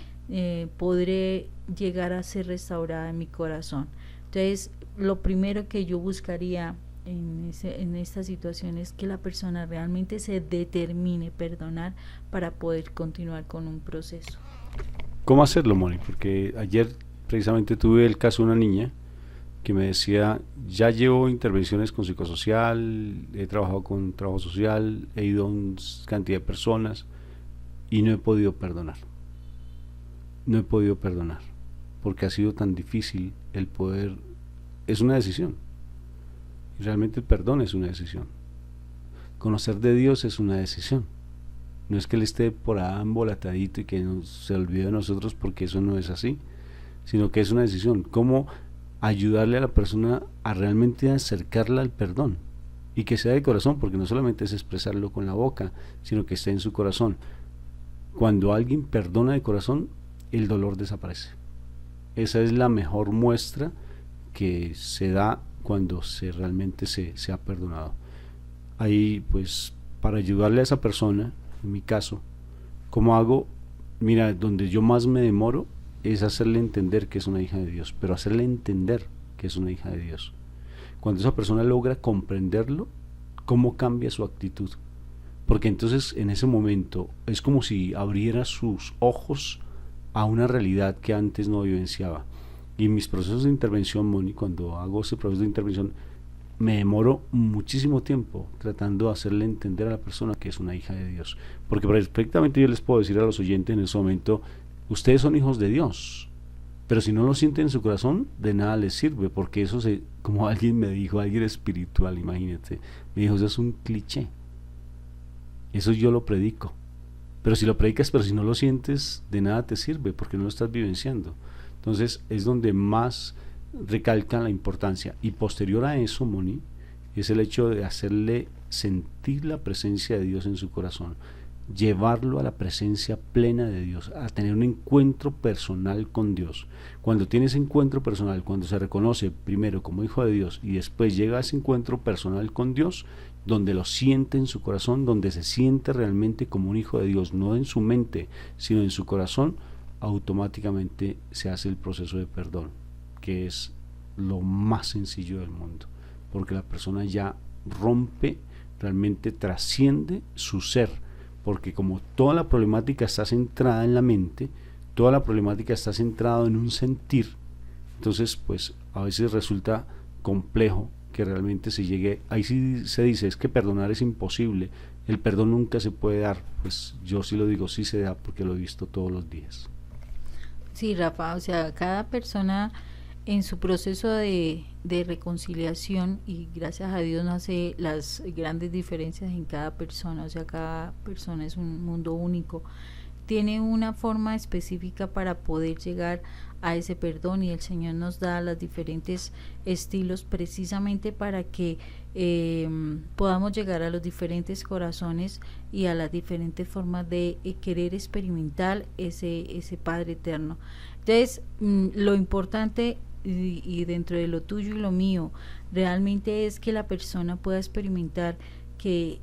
podré llegar a ser restaurada en mi corazón. Entonces, lo primero que yo buscaría en esta situación es que la persona realmente se determine perdonar para poder continuar con un proceso. ¿Cómo hacerlo, Moni? Porque ayer precisamente tuve el caso de una niña que me decía, ya llevo intervenciones con psicosocial, he trabajado con trabajo social, he ido a una cantidad de personas y no he podido perdonar. No he podido perdonar porque ha sido tan difícil el poder. Es una decisión y realmente el perdón es una decisión. Conocer de Dios es una decisión. No es que Él esté por ahí embolatadito y que se olvide de nosotros, porque eso no es así, sino que es una decisión. Cómo ayudarle a la persona a realmente acercarla al perdón y que sea de corazón, porque no solamente es expresarlo con la boca, sino que esté en su corazón. Cuando alguien perdona de corazón, el dolor desaparece. Esa es la mejor muestra que se da cuando realmente se ha perdonado. Ahí, pues, para ayudarle a esa persona, en mi caso, ¿cómo hago? Mira, donde yo más me demoro es hacerle entender que es una hija de Dios, pero hacerle entender que es una hija de Dios. Cuando esa persona logra comprenderlo, ¿cómo cambia su actitud? Porque entonces en ese momento es como si abriera sus ojos a una realidad que antes no vivenciaba. Y en mis procesos de intervención, Moni, cuando hago ese proceso de intervención, me demoro muchísimo tiempo tratando de hacerle entender a la persona que es una hija de Dios. Porque perfectamente yo les puedo decir a los oyentes en ese momento, ustedes son hijos de Dios, pero si no lo sienten en su corazón, de nada les sirve, porque eso como alguien me dijo, alguien espiritual, imagínate, me dijo, eso es un cliché. Eso yo lo predico. Pero si lo predicas, pero si no lo sientes, de nada te sirve, porque no lo estás vivenciando. Entonces es donde más recalcan la importancia. Y posterior a eso, Moni, es el hecho de hacerle sentir la presencia de Dios en su corazón, llevarlo a la presencia plena de Dios, a tener un encuentro personal con Dios. Cuando tiene ese encuentro personal, cuando se reconoce primero como hijo de Dios y después llega a ese encuentro personal con Dios, donde lo siente en su corazón, donde se siente realmente como un hijo de Dios, no en su mente, sino en su corazón, automáticamente se hace el proceso de perdón, que es lo más sencillo del mundo, porque la persona ya rompe, realmente trasciende su ser, porque como toda la problemática está centrada en la mente, toda la problemática está centrada en un sentir, entonces pues a veces resulta complejo que realmente se llegue, ahí sí se dice, es que perdonar es imposible, el perdón nunca se puede dar, pues yo sí lo digo, sí se da porque lo he visto todos los días. Sí, Rafa, o sea, cada persona en su proceso de reconciliación, y gracias a Dios no hace las grandes diferencias en cada persona, o sea, cada persona es un mundo único, tiene una forma específica para poder llegar a ese perdón, y el Señor nos da los diferentes estilos precisamente para que podamos llegar a los diferentes corazones y a las diferentes formas de querer experimentar ese Padre eterno. Entonces, lo importante y dentro de lo tuyo y lo mío, realmente es que la persona pueda experimentar que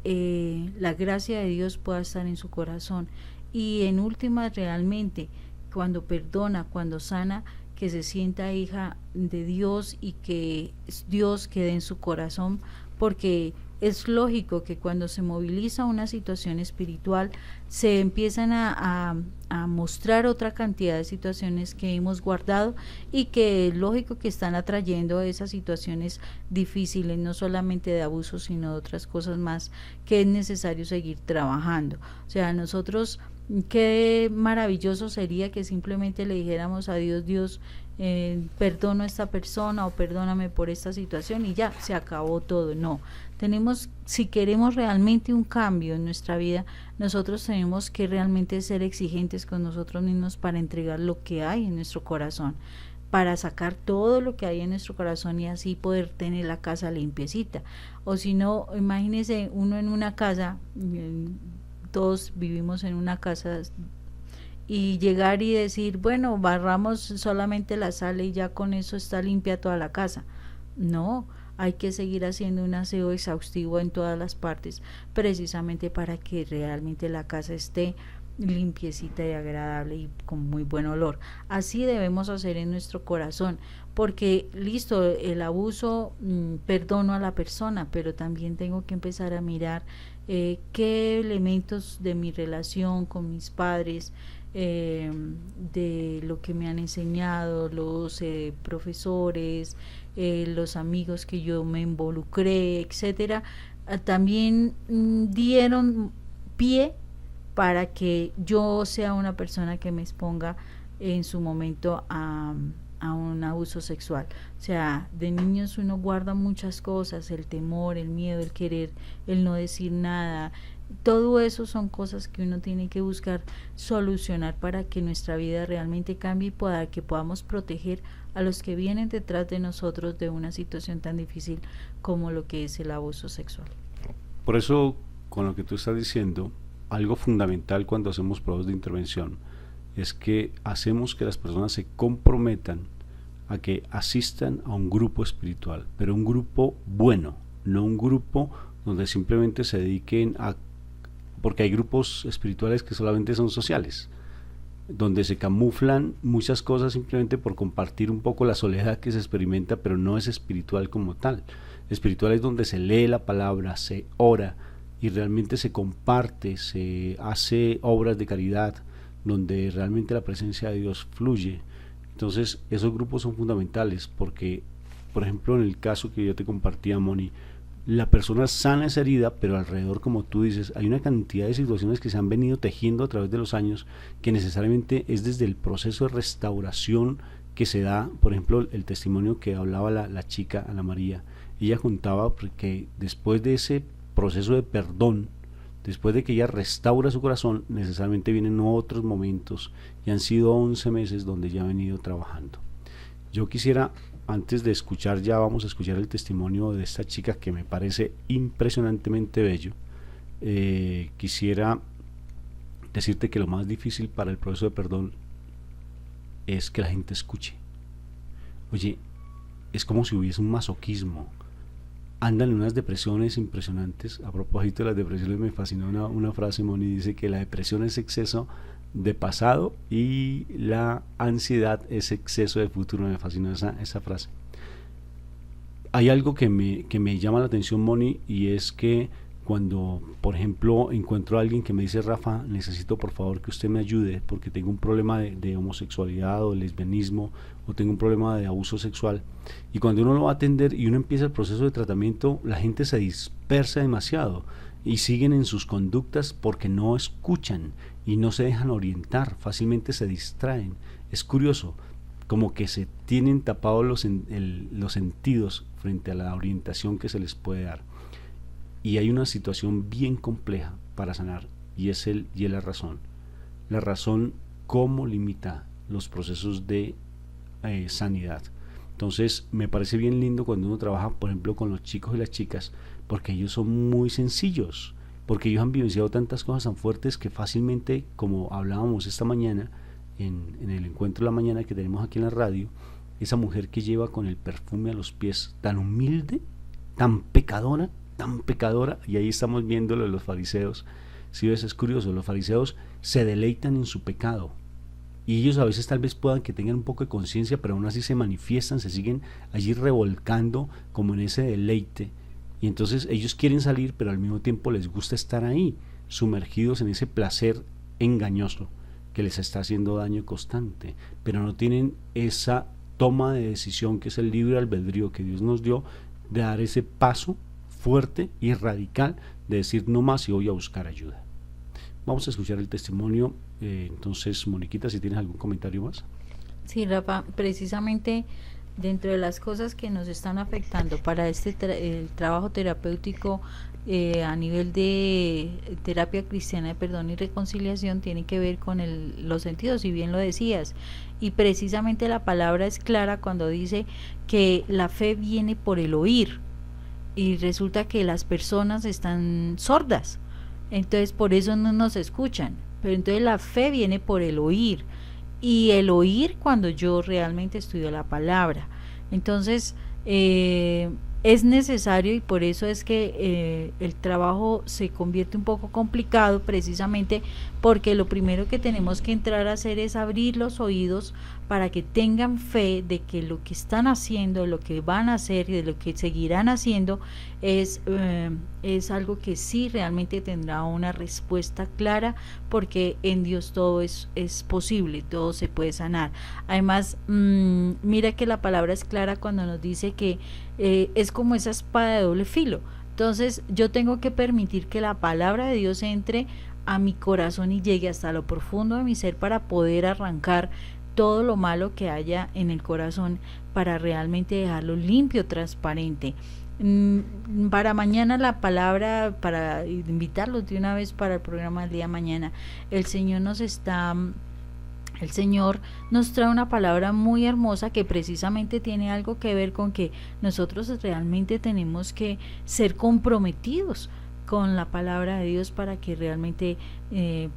la gracia de Dios pueda estar en su corazón, y en última realmente cuando perdona, cuando sana, que se sienta hija de Dios y que Dios quede en su corazón, porque es lógico que cuando se moviliza una situación espiritual se empiezan a mostrar otra cantidad de situaciones que hemos guardado y que es lógico que están atrayendo esas situaciones difíciles, no solamente de abuso, sino de otras cosas más que es necesario seguir trabajando. O sea, nosotros, qué maravilloso sería que simplemente le dijéramos a Dios, Dios, perdono a esta persona o perdóname por esta situación y ya, se acabó todo. No, tenemos, si queremos realmente un cambio en nuestra vida, nosotros tenemos que realmente ser exigentes con nosotros mismos para entregar lo que hay en nuestro corazón, para sacar todo lo que hay en nuestro corazón y así poder tener la casa limpiecita. O si no, imagínese uno en una casa, todos vivimos en una casa, y llegar y decir, bueno, barramos solamente la sala y ya con eso está limpia toda la casa. No, hay que seguir haciendo un aseo exhaustivo en todas las partes, precisamente para que realmente la casa esté limpiecita y agradable y con muy buen olor. Así debemos hacer en nuestro corazón, porque listo, el abuso, perdono a la persona, pero también tengo que empezar a mirar qué elementos de mi relación con mis padres, de lo que me han enseñado los profesores, los amigos que yo me involucré, etcétera, también dieron pie para que yo sea una persona que me exponga en su momento a un abuso sexual. O sea, de niños uno guarda muchas cosas, el temor, el miedo, el querer, el no decir nada. Todo eso son cosas que uno tiene que buscar solucionar para que nuestra vida realmente cambie y para que podamos proteger a los que vienen detrás de nosotros de una situación tan difícil como lo que es el abuso sexual. Por eso, con lo que tú estás diciendo, algo fundamental cuando hacemos pruebas de intervención es que hacemos que las personas se comprometan a que asistan a un grupo espiritual, pero un grupo bueno, no un grupo donde simplemente se dediquen a... porque hay grupos espirituales que solamente son sociales, donde se camuflan muchas cosas simplemente por compartir un poco la soledad que se experimenta, pero no es espiritual como tal. Espiritual es donde se lee la palabra, se ora y realmente se comparte, se hace obras de caridad, donde realmente la presencia de Dios fluye. Entonces esos grupos son fundamentales porque, por ejemplo, en el caso que yo te compartía, Moni, la persona sana esa herida, pero alrededor, como tú dices, hay una cantidad de situaciones que se han venido tejiendo a través de los años, que necesariamente es desde el proceso de restauración que se da. Por ejemplo, el testimonio que hablaba la chica Ana María, ella contaba que después de ese proceso de perdón, después de que ella restaura su corazón, necesariamente vienen otros momentos, y han sido 11 meses donde ella ha venido trabajando. Yo quisiera, antes de escuchar, ya vamos a escuchar el testimonio de esta chica que me parece impresionantemente bello, quisiera decirte que lo más difícil para el proceso de perdón es que la gente escuche. Oye, es como si hubiese un masoquismo. Andan en unas depresiones impresionantes. A propósito de las depresiones, me fascinó una frase, Moni, dice que la depresión es exceso de pasado y la ansiedad es exceso de futuro. Me fascinó esa frase. Hay algo que me llama la atención, Moni, y es que cuando, por ejemplo, encuentro a alguien que me dice, Rafa, necesito por favor que usted me ayude porque tengo un problema de homosexualidad o lesbianismo, o tengo un problema de abuso sexual, y cuando uno lo va a atender y uno empieza el proceso de tratamiento, la gente se dispersa demasiado y siguen en sus conductas porque no escuchan y no se dejan orientar, fácilmente se distraen. Es curioso, como que se tienen tapados los sentidos frente a la orientación que se les puede dar. Y hay una situación bien compleja para sanar, y es la razón. La razón, cómo limita los procesos de sanidad. Entonces me parece bien lindo cuando uno trabaja, por ejemplo, con los chicos y las chicas, porque ellos son muy sencillos, porque ellos han vivenciado tantas cosas tan fuertes que fácilmente, como hablábamos esta mañana en el encuentro de la mañana que tenemos aquí en la radio, esa mujer que lleva con el perfume a los pies, tan humilde, tan pecadora, y ahí estamos viendo lo de los fariseos. Si ves, es curioso, los fariseos se deleitan en su pecado, y ellos a veces tal vez puedan que tengan un poco de conciencia, pero aún así se manifiestan, se siguen allí revolcando como en ese deleite, y entonces ellos quieren salir, pero al mismo tiempo les gusta estar ahí, sumergidos en ese placer engañoso que les está haciendo daño constante, pero no tienen esa toma de decisión que es el libre albedrío que Dios nos dio, de dar ese paso fuerte y radical de decir no más y voy a buscar ayuda. Vamos a escuchar el testimonio. Entonces, Moniquita, si tienes algún comentario más. Sí, Rafa, precisamente Dentro de las cosas que nos están afectando para el trabajo terapéutico a nivel de terapia cristiana de perdón y reconciliación tiene que ver con los sentidos, si bien lo decías, y precisamente la palabra es clara cuando dice que la fe viene por el oír, y resulta que las personas están sordas, entonces por eso no nos escuchan, pero entonces la fe viene por el oír, y el oír cuando yo realmente estudio la palabra. Entonces, es necesario, y por eso es que el trabajo se convierte un poco complicado, precisamente porque lo primero que tenemos que entrar a hacer es abrir los oídos para que tengan fe de que lo que están haciendo, lo que van a hacer y de lo que seguirán haciendo es algo que sí realmente tendrá una respuesta clara, porque en Dios todo es posible, todo se puede sanar. Además, mira que la palabra es clara cuando nos dice que es como esa espada de doble filo. Entonces yo tengo que permitir que la palabra de Dios entre a mi corazón y llegue hasta lo profundo de mi ser para poder arrancar todo lo malo que haya en el corazón, para realmente dejarlo limpio, transparente. Para mañana la palabra, para invitarlos de una vez para el programa del día de mañana, el Señor nos trae una palabra muy hermosa que precisamente tiene algo que ver con que nosotros realmente tenemos que ser comprometidos con la palabra de Dios para que realmente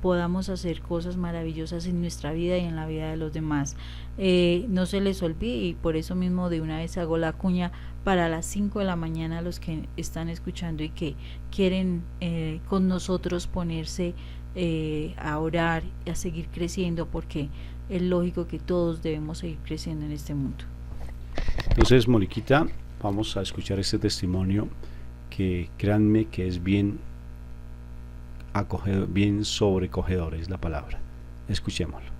podamos hacer cosas maravillosas en nuestra vida y en la vida de los demás. No se les olvide, y por eso mismo de una vez hago la cuña para las 5 de la mañana, los que están escuchando y que quieren con nosotros ponerse a orar y a seguir creciendo, porque es lógico que todos debemos seguir creciendo en este mundo. Entonces, Moniquita, vamos a escuchar este testimonio que créanme que es bien acogedor, bien sobrecogedor es la palabra. Escuchémoslo.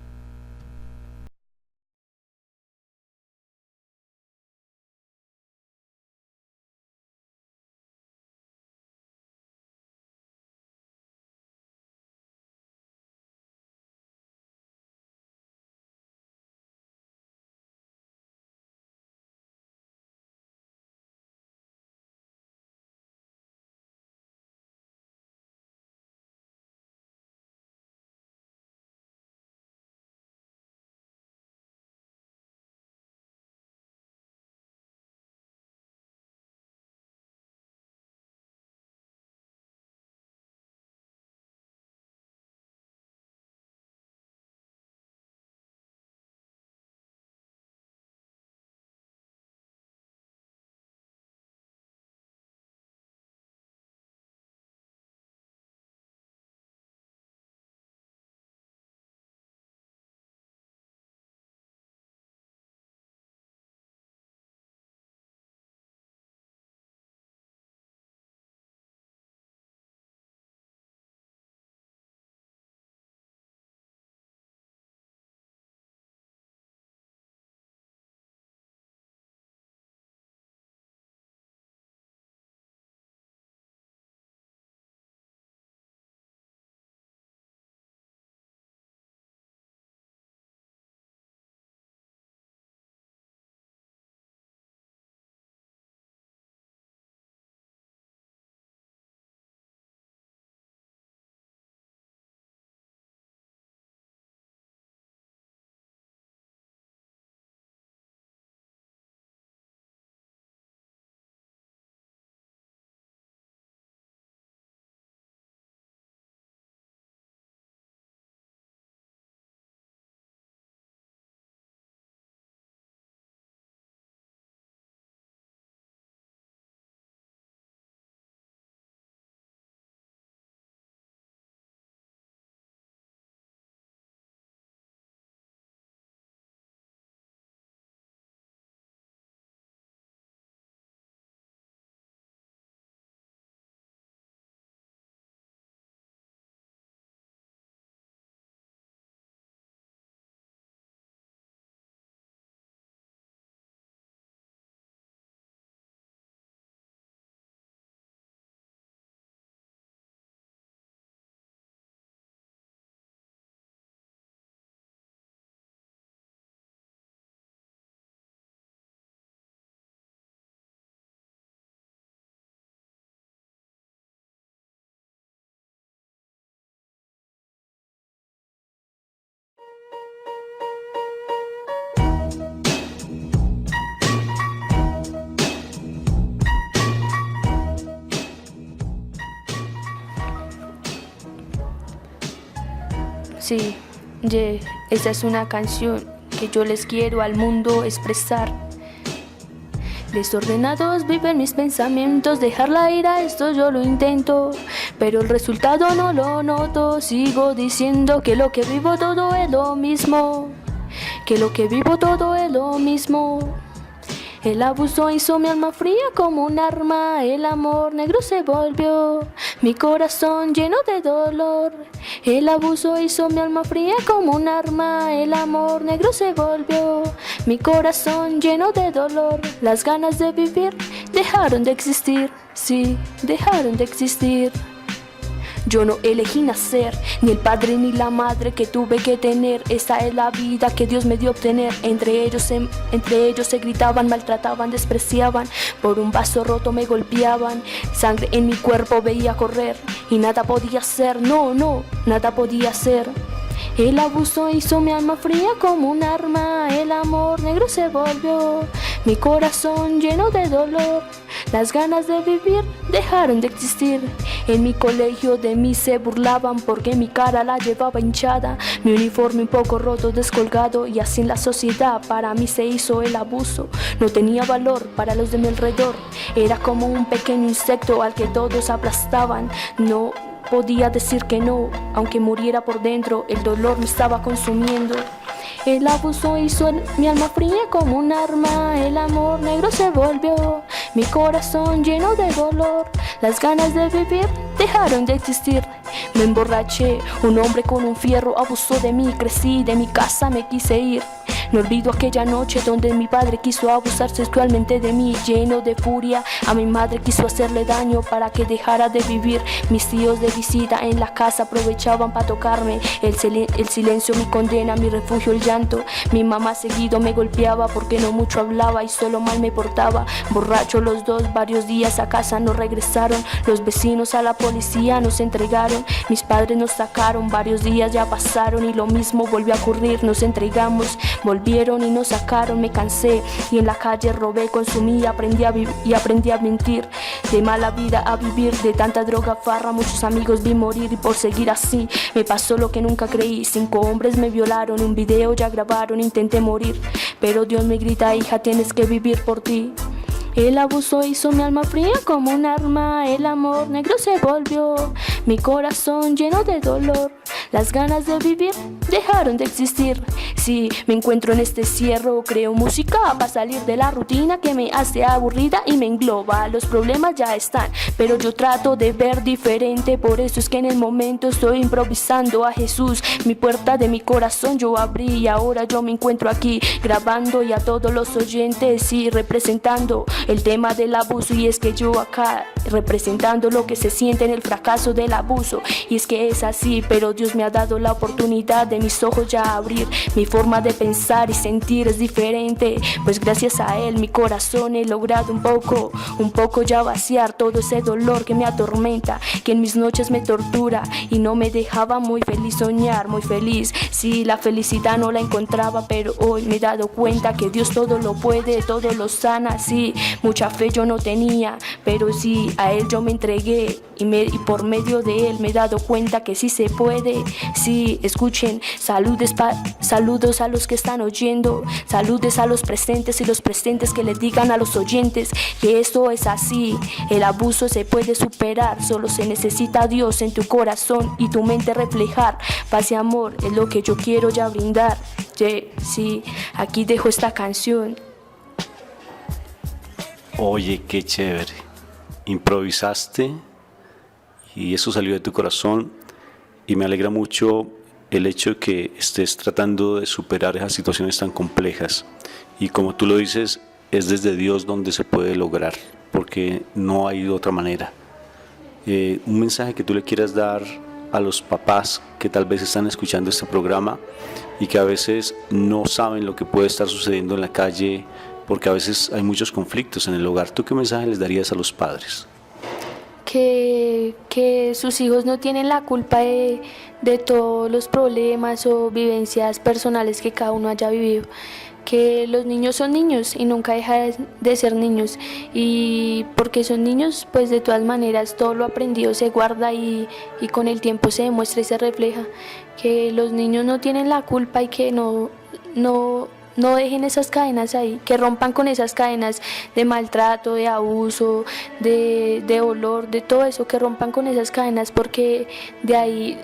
Sí, esa es una canción que yo les quiero al mundo expresar. Desordenados viven mis pensamientos, dejar la ira, esto yo lo intento, pero el resultado no lo noto. Sigo diciendo que lo que vivo todo es lo mismo, que lo que vivo todo es lo mismo. El abuso hizo mi alma fría como un arma, el amor negro se volvió mi corazón lleno de dolor. El abuso hizo mi alma fría como un arma, el amor negro se volvió mi corazón lleno de dolor. Las ganas de vivir dejaron de existir, sí, dejaron de existir. Yo no elegí nacer, ni el padre ni la madre que tuve que tener. Esa es la vida que Dios me dio a obtener. Entre ellos se gritaban, maltrataban, despreciaban. Por un vaso roto me golpeaban. Sangre en mi cuerpo veía correr y nada podía hacer, no, nada podía hacer. El abuso hizo mi alma fría como un arma, el amor negro se volvió mi corazón lleno de dolor. Las ganas de vivir dejaron de existir. En mi colegio de mí se burlaban porque mi cara la llevaba hinchada, mi uniforme un poco roto, descolgado, y así en la sociedad para mí se hizo el abuso. No tenía valor para los de mi alrededor, era como un pequeño insecto al que todos aplastaban. No podía decir que no, aunque muriera por dentro, el dolor me estaba consumiendo. El abuso hizo mi alma fría como un arma, el amor negro se volvió mi corazón lleno de dolor. Las ganas de vivir dejaron de existir. Me emborraché, un hombre con un fierro abusó de mí, crecí, de mi casa me quise ir. No olvido aquella noche donde mi padre quiso abusar sexualmente de mí. Lleno de furia, a mi madre quiso hacerle daño para que dejara de vivir. Mis tíos de visita en la casa aprovechaban para tocarme. El silencio mi condena, mi refugio el llanto. Mi mamá seguido me golpeaba porque no mucho hablaba y solo mal me portaba. Borracho los dos, varios días a casa no regresaron. Los vecinos a la policía nos entregaron. Mis padres nos sacaron, varios días ya pasaron y lo mismo volvió a ocurrir. Nos entregamos, volvieron y nos sacaron, me cansé y en la calle robé, consumí, aprendí a mentir. De mala vida a vivir, de tanta droga farra, muchos amigos vi morir y por seguir así me pasó lo que nunca creí. 5 hombres me violaron, un video ya grabaron, intenté morir, pero Dios me grita: hija, tienes que vivir por ti. El abuso hizo mi alma fría como un arma, el amor negro se volvió mi corazón lleno de dolor. Las ganas de vivir dejaron de existir. Si me encuentro en este encierro, creo música para salir de la rutina que me hace aburrida y me engloba. Los problemas ya están, pero yo trato de ver diferente. Por eso es que en el momento estoy improvisando a Jesús. Mi puerta de mi corazón yo abrí y ahora yo me encuentro aquí grabando, y a todos los oyentes y representando el tema del abuso. Y es que yo acá representando lo que se siente en el fracaso del abuso. Y es que es así, pero Dios me ha dado la oportunidad de mis ojos ya abrir. Mi forma de pensar y sentir es diferente, pues gracias a Él mi corazón he logrado un poco ya vaciar todo ese dolor que me atormenta, que en mis noches me tortura y no me dejaba muy feliz soñar, muy feliz. Sí, la felicidad no la encontraba, pero hoy me he dado cuenta que Dios todo lo puede, todo lo sana. Sí, mucha fe yo no tenía, pero sí, a Él yo me entregué y por medio de Él me he dado cuenta que sí se puede. Sí, escuchen, saludos a los que están oyendo, saludos a los presentes y los presentes que les digan a los oyentes que esto es así. El abuso se puede superar, solo se necesita a Dios en tu corazón y tu mente reflejar. Paz y amor es lo que yo quiero ya brindar. Sí, aquí dejo esta canción. Oye, qué chévere. Improvisaste y eso salió de tu corazón, y me alegra mucho el hecho de que estés tratando de superar esas situaciones tan complejas. Y como tú lo dices, es desde Dios donde se puede lograr, porque no hay de otra manera. Un mensaje que tú le quieras dar a los papás que tal vez están escuchando este programa y que a veces no saben lo que puede estar sucediendo en la calle, porque a veces hay muchos conflictos en el hogar. ¿Tú qué mensaje les darías a los padres? Que sus hijos no tienen la culpa de todos los problemas o vivencias personales que cada uno haya vivido, que los niños son niños y nunca dejan de ser niños, y porque son niños pues de todas maneras todo lo aprendido se guarda y con el tiempo se demuestra y se refleja, que los niños no tienen la culpa y que no dejen esas cadenas ahí, que rompan con esas cadenas de maltrato, de abuso, de dolor, de todo eso, que rompan con esas cadenas, porque de ahí,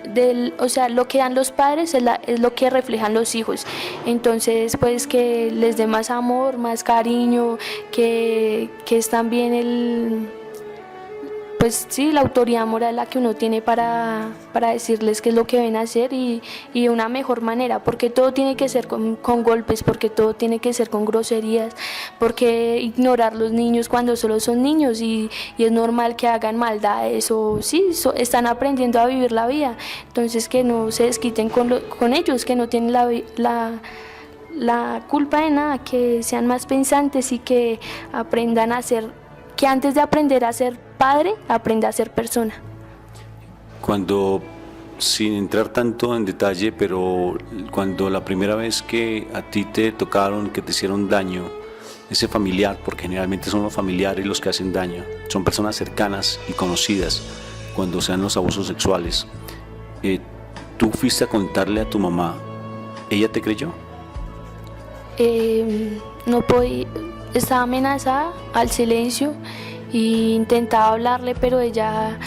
o sea, lo que dan los padres es lo que reflejan los hijos. Entonces, pues que les dé más amor, más cariño, que es también pues sí, la autoridad moral la que uno tiene para decirles qué es lo que deben hacer y de una mejor manera, porque todo tiene que ser con golpes, porque todo tiene que ser con groserías, porque ignorar los niños cuando solo son niños y es normal que hagan maldades o sí, están aprendiendo a vivir la vida, entonces que no se desquiten con ellos, que no tienen la culpa de nada, que sean más pensantes y que aprendan a ser, que antes de aprender a ser padre, aprenda a ser persona. Cuando, sin entrar tanto en detalle, pero cuando la primera vez que a ti te tocaron, que te hicieron daño, ese familiar, porque generalmente son los familiares los que hacen daño, son personas cercanas y conocidas, cuando sean los abusos sexuales, tú fuiste a contarle a tu mamá, ¿ella te creyó? No podía, estaba amenazada al silencio y intentaba hablarle, pero ella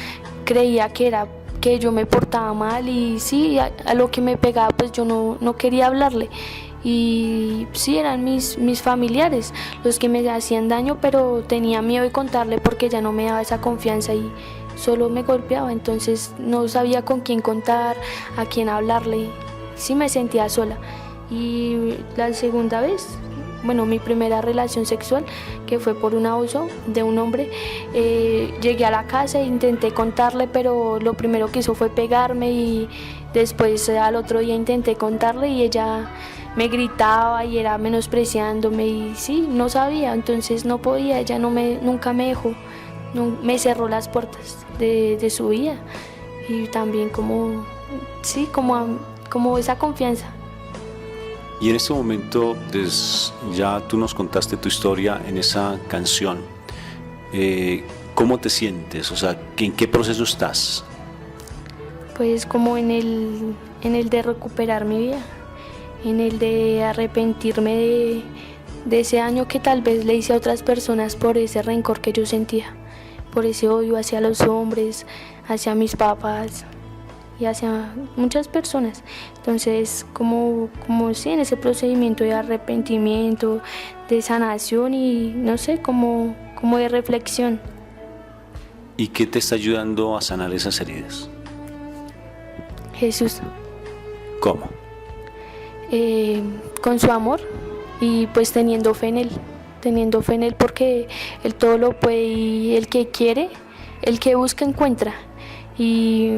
creía que yo me portaba mal y sí, a lo que me pegaba pues yo no quería hablarle, y sí, eran mis familiares los que me hacían daño, pero tenía miedo de contarle porque ella no me daba esa confianza y solo me golpeaba, entonces no sabía con quién contar, a quién hablarle, y sí me sentía sola. Y la segunda vez, bueno, mi primera relación sexual, que fue por un abuso de un hombre, llegué a la casa e intenté contarle, pero lo primero que hizo fue pegarme, y después al otro día intenté contarle y ella me gritaba y era menospreciándome y sí, no sabía, entonces no podía, ella nunca me dejó, me cerró las puertas de su vida, y también como esa confianza. Y en este momento, ya tú nos contaste tu historia en esa canción. ¿Cómo te sientes? O sea, ¿en qué proceso estás? Pues como en el de recuperar mi vida, en el de arrepentirme de ese daño que tal vez le hice a otras personas por ese rencor que yo sentía, por ese odio hacia los hombres, hacia mis papás y hacia muchas personas. Entonces, como sí, en ese procedimiento de arrepentimiento, de sanación y no sé, como de reflexión. ¿Y qué te está ayudando a sanar esas heridas? Jesús. ¿Cómo? Con su amor y pues teniendo fe en Él, porque Él todo lo puede, y el que quiere, el que busca encuentra, y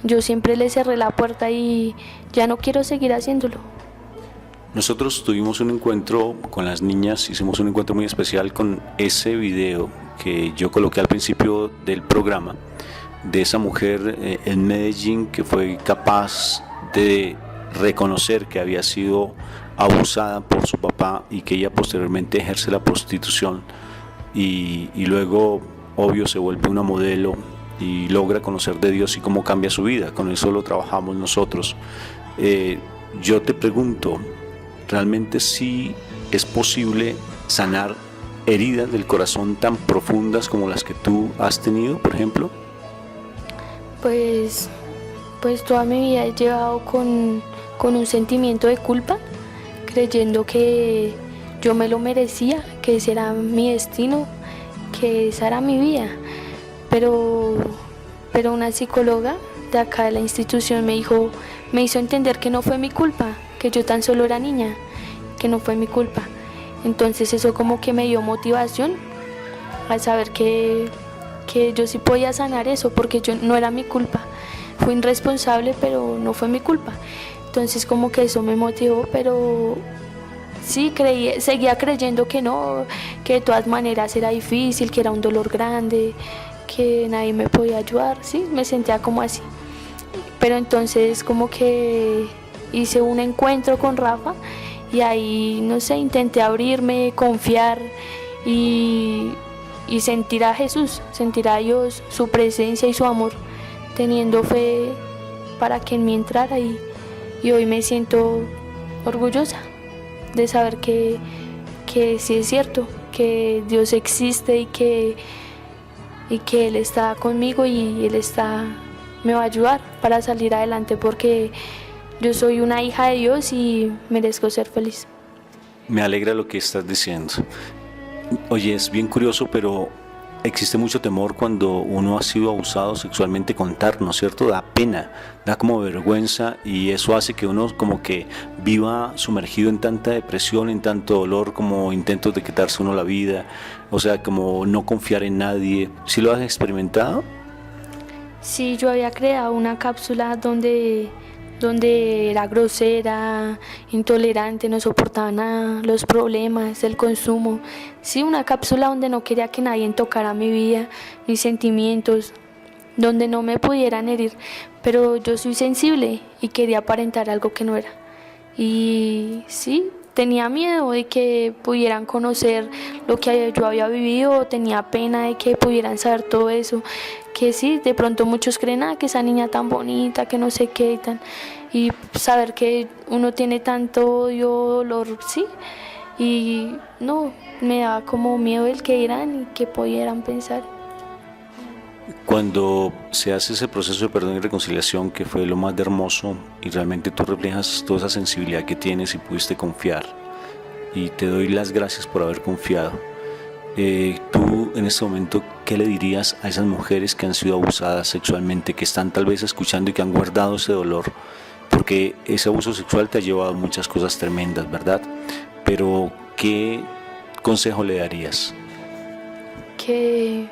yo siempre le cerré la puerta y ya no quiero seguir haciéndolo. Nosotros tuvimos un encuentro con las niñas, hicimos un encuentro muy especial con ese video que yo coloqué al principio del programa, de esa mujer en Medellín que fue capaz de reconocer que había sido abusada por su papá y que ella posteriormente ejerce la prostitución y luego, obvio, se vuelve una modelo y logra conocer de Dios y cómo cambia su vida. Con eso lo trabajamos nosotros. Yo te pregunto, ¿realmente sí es posible sanar heridas del corazón tan profundas como las que tú has tenido, por ejemplo? Pues toda mi vida he llevado con un sentimiento de culpa, creyendo que yo me lo merecía, que ese era mi destino, que esa era mi vida. Pero una psicóloga de acá de la institución me hizo entender que no fue mi culpa, que yo tan solo era niña, que no fue mi culpa. Entonces eso como que me dio motivación al saber que yo sí podía sanar eso, porque yo no era mi culpa. Fui irresponsable, pero no fue mi culpa. Entonces como que eso me motivó, pero sí, seguía creyendo que no, que de todas maneras era difícil, que era un dolor grande, que nadie me podía ayudar, sí, me sentía como así. Pero entonces como que hice un encuentro con Rafa y ahí, no sé, intenté abrirme, confiar y sentir a Jesús, sentir a Dios, su presencia y su amor, teniendo fe para que en mí entrara y hoy me siento orgullosa de saber que sí es cierto, que Dios existe y que Él está conmigo y Él me va a ayudar para salir adelante, porque yo soy una hija de Dios y merezco ser feliz. Me alegra lo que estás diciendo. Oye, es bien curioso, pero existe mucho temor cuando uno ha sido abusado sexualmente contar, ¿no es cierto? Da pena, da como vergüenza, y eso hace que uno como que viva sumergido en tanta depresión, en tanto dolor, como intentos de quitarse uno la vida, o sea, como no confiar en nadie. ¿Sí lo has experimentado? Sí, yo había creado una cápsula donde era grosera, intolerante, no soportaba nada, los problemas, el consumo. Sí, una cápsula donde no quería que nadie tocara mi vida, mis sentimientos, donde no me pudieran herir. Pero yo soy sensible y quería aparentar algo que no era. Y sí, tenía miedo de que pudieran conocer lo que yo había vivido, tenía pena de que pudieran saber todo eso. Que sí, de pronto muchos creen que esa niña tan bonita, que no sé qué y saber que uno tiene tanto odio, dolor, sí, y no, me daba como miedo el que irán y que pudieran pensar. Cuando se hace ese proceso de perdón y reconciliación, que fue lo más hermoso, y realmente tú reflejas toda esa sensibilidad que tienes y pudiste confiar, y te doy las gracias por haber confiado. Tú en este momento, ¿qué le dirías a esas mujeres que han sido abusadas sexualmente, que están tal vez escuchando y que han guardado ese dolor? Porque ese abuso sexual te ha llevado a muchas cosas tremendas, ¿verdad? Pero ¿qué consejo le darías? Que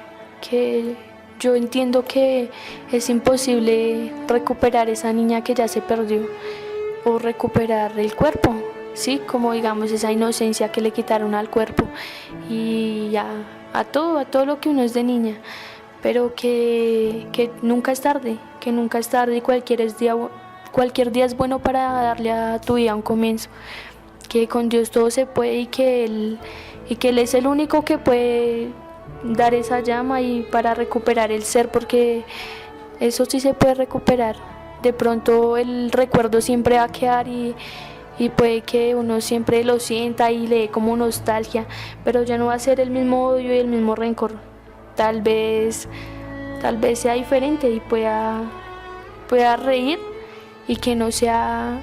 yo entiendo que es imposible recuperar esa niña que ya se perdió, o recuperar el cuerpo. Sí, como digamos esa inocencia que le quitaron al cuerpo y a todo lo que uno es de niña, pero que nunca es tarde, y cualquier día es bueno para darle a tu vida un comienzo, que con Dios todo se puede y que Él es el único que puede dar esa llama y para recuperar el ser, porque eso sí se puede recuperar. De pronto el recuerdo siempre va a quedar y puede que uno siempre lo sienta y le dé como nostalgia, pero ya no va a ser el mismo odio y el mismo rencor. Tal vez sea diferente y pueda reír, y que no sea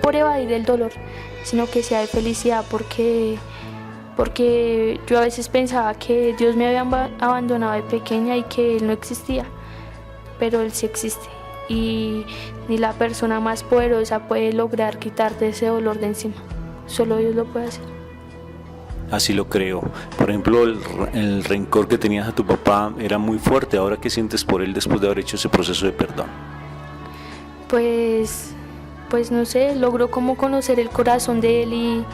por evadir el dolor, sino que sea de felicidad, porque yo a veces pensaba que Dios me había abandonado de pequeña y que Él no existía, pero Él sí existe. Y ni la persona más poderosa puede lograr quitarte ese dolor de encima, solo Dios lo puede hacer. Así lo creo. Por ejemplo, el rencor que tenías a tu papá era muy fuerte. ¿Ahora qué sientes por él después de haber hecho ese proceso de perdón? Pues no sé, logro como conocer el corazón de él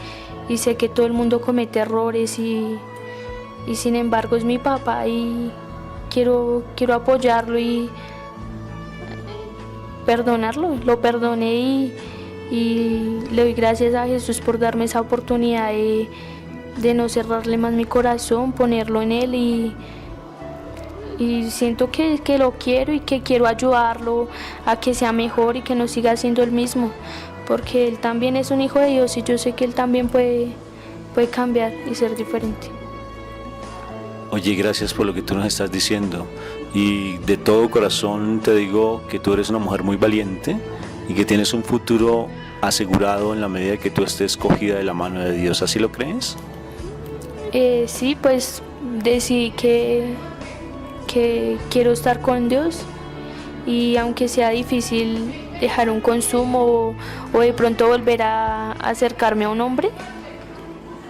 y sé que todo el mundo comete errores y sin embargo es mi papá y quiero apoyarlo y perdonarlo. Lo perdoné y le doy gracias a Jesús por darme esa oportunidad de no cerrarle más mi corazón, ponerlo en Él y siento que lo quiero y que quiero ayudarlo a que sea mejor y que no siga siendo el mismo, porque Él también es un hijo de Dios y yo sé que Él también puede cambiar y ser diferente. Oye, gracias por lo que tú nos estás diciendo. Y de todo corazón te digo que tú eres una mujer muy valiente y que tienes un futuro asegurado en la medida que tú estés cogida de la mano de Dios. ¿Así lo crees? Sí, pues decidí que quiero estar con Dios, y aunque sea difícil dejar un consumo o de pronto volver a acercarme a un hombre,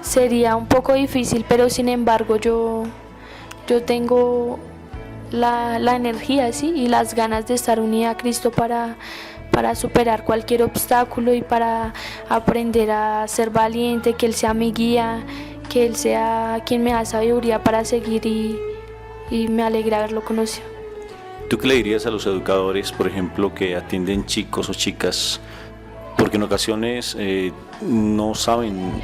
sería un poco difícil, pero sin embargo yo tengo la energía, ¿sí? Y las ganas de estar unida a Cristo para superar cualquier obstáculo y para aprender a ser valiente, que Él sea mi guía, que Él sea quien me da sabiduría para seguir y me alegra haberlo conocido. ¿Tú qué le dirías a los educadores, por ejemplo, que atienden chicos o chicas porque en ocasiones no saben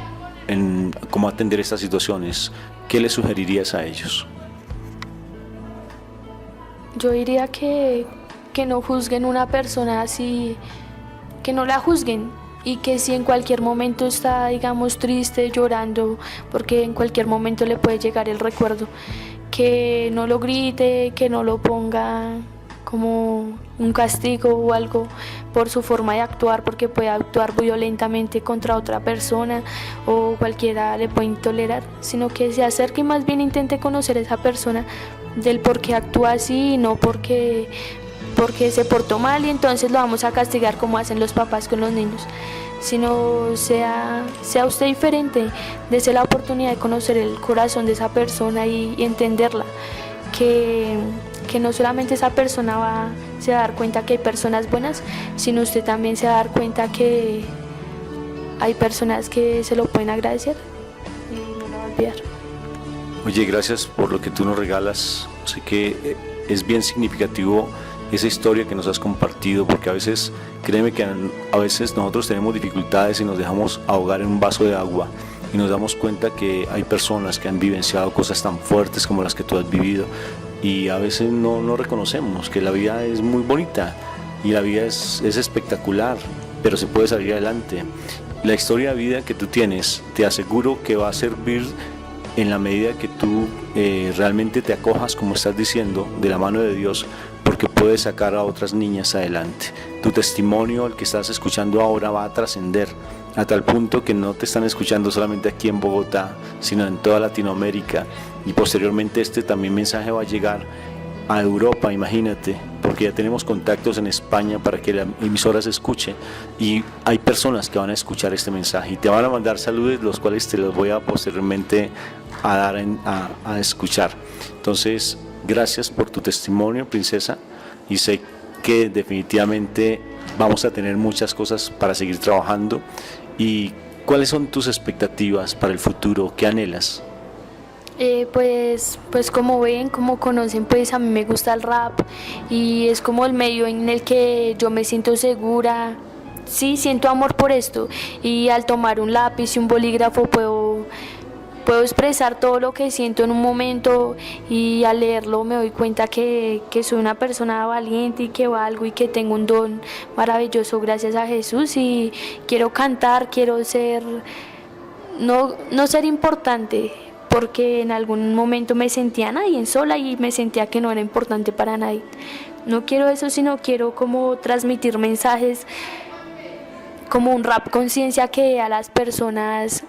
cómo atender estas situaciones. ¿Qué le sugerirías a ellos? Yo diría que no juzguen una persona así, que no la juzguen, y que si en cualquier momento está, digamos, triste, llorando, porque en cualquier momento le puede llegar el recuerdo, que no lo grite, que no lo ponga como un castigo o algo por su forma de actuar, porque puede actuar violentamente contra otra persona o cualquiera le puede intolerar, sino que se acerque y más bien intente conocer a esa persona del por qué actúa así, y no porque se portó mal y entonces lo vamos a castigar como hacen los papás con los niños, sino sea usted diferente, dése la oportunidad de conocer el corazón de esa persona y entenderla, que no solamente esa persona se va a dar cuenta que hay personas buenas, sino usted también se va a dar cuenta que hay personas que se lo pueden agradecer y no lo va a olvidar. Oye, gracias por lo que tú nos regalas. Sé que es bien significativo esa historia que nos has compartido, porque a veces, créeme que a veces nosotros tenemos dificultades y nos dejamos ahogar en un vaso de agua y nos damos cuenta que hay personas que han vivenciado cosas tan fuertes como las que tú has vivido, y a veces no reconocemos que la vida es muy bonita y la vida es espectacular, pero se puede salir adelante. La historia de vida que tú tienes, te aseguro que va a servir en la medida que tú realmente te acojas, como estás diciendo, de la mano de Dios, porque puedes sacar a otras niñas adelante. Tu testimonio, el que estás escuchando ahora, va a trascender a tal punto que no te están escuchando solamente aquí en Bogotá, sino en toda Latinoamérica, y posteriormente también mensaje va a llegar a Europa, imagínate, porque ya tenemos contactos en España para que la emisora se escuche, y hay personas que van a escuchar este mensaje y te van a mandar saludos, los cuales te los voy a posteriormente a dar a escuchar. Entonces, gracias por tu testimonio, princesa, y sé que definitivamente vamos a tener muchas cosas para seguir trabajando. ¿Y cuáles son tus expectativas para el futuro? ¿Qué anhelas? Pues como ven, como conocen, pues a mí me gusta el rap y es como el medio en el que yo me siento segura. Sí, siento amor por esto, y al tomar un lápiz y un bolígrafo puedo expresar todo lo que siento en un momento, y al leerlo me doy cuenta que soy una persona valiente y que valgo y que tengo un don maravilloso gracias a Jesús, y quiero cantar, quiero ser, no ser importante, porque en algún momento me sentía nadie sola y me sentía que no era importante para nadie. No quiero eso, sino quiero como transmitir mensajes, como un rap conciencia, que dé a las personas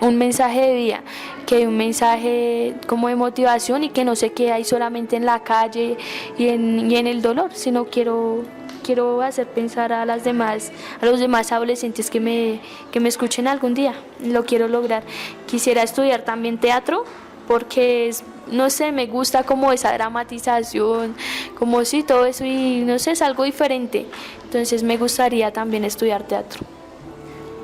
un mensaje de vida, que dé un mensaje como de motivación, y que no se quede ahí solamente en la calle y en el dolor, sino quiero hacer pensar a los demás adolescentes que me escuchen algún día. Lo quiero lograr. Quisiera estudiar también teatro, porque no sé, me gusta como esa dramatización, como si todo eso, y no sé, es algo diferente. Entonces me gustaría también estudiar teatro.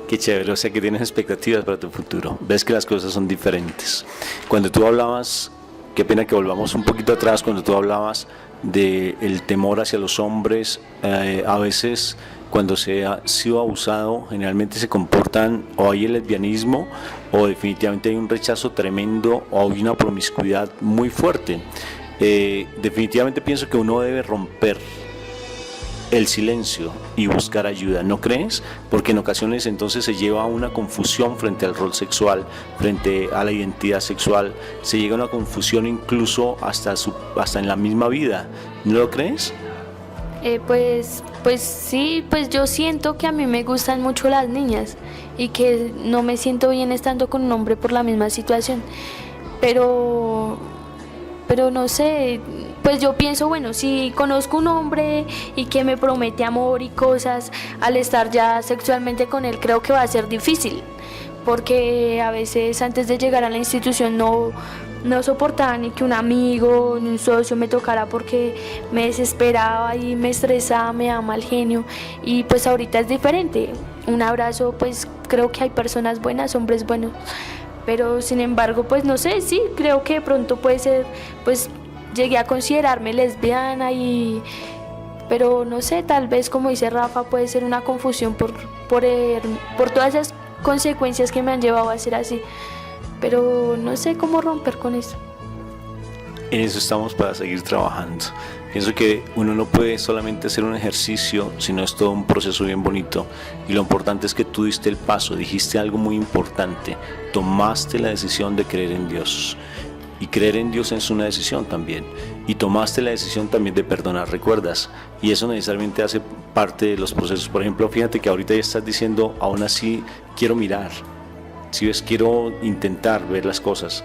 Qué chévere, o sea que tienes expectativas para tu futuro, ves que las cosas son diferentes. Cuando tú hablabas, qué pena que volvamos un poquito atrás, cuando tú hablabas del temor hacia los hombres, a veces cuando se ha sido abusado, generalmente se comportan, o hay el lesbianismo, o definitivamente hay un rechazo tremendo, o hay una promiscuidad muy fuerte. Definitivamente pienso que uno debe romper el silencio y buscar ayuda, ¿no crees? Porque en ocasiones entonces se lleva a una confusión frente al rol sexual, frente a la identidad sexual, se llega a una confusión incluso hasta en la misma vida, ¿no lo crees? Pues sí, pues yo siento que a mí me gustan mucho las niñas y que no me siento bien estando con un hombre por la misma situación, pero no sé, pues yo pienso, bueno, si conozco un hombre y que me promete amor y cosas, al estar ya sexualmente con él creo que va a ser difícil, porque a veces antes de llegar a la institución no soportaba ni que un amigo ni un socio me tocara, porque me desesperaba y me estresaba, me daba mal genio, y pues ahorita es diferente. Un abrazo, pues creo que hay personas buenas, hombres buenos, pero sin embargo, pues no sé, sí, creo que de pronto puede ser, pues llegué a considerarme lesbiana y pero no sé, tal vez como dice Rafa puede ser una confusión por todas esas consecuencias que me han llevado a ser así, pero no sé cómo romper con eso. En eso estamos para seguir trabajando. Pienso que uno no puede solamente hacer un ejercicio, sino es todo un proceso bien bonito. Y lo importante es que tú diste el paso, dijiste algo muy importante, tomaste la decisión de creer en Dios. Y creer en Dios es una decisión también. Y tomaste la decisión también de perdonar, ¿recuerdas? Y eso necesariamente hace parte de los procesos. Por ejemplo, fíjate que ahorita ya estás diciendo, aún así quiero mirar. Si ves, quiero intentar ver las cosas.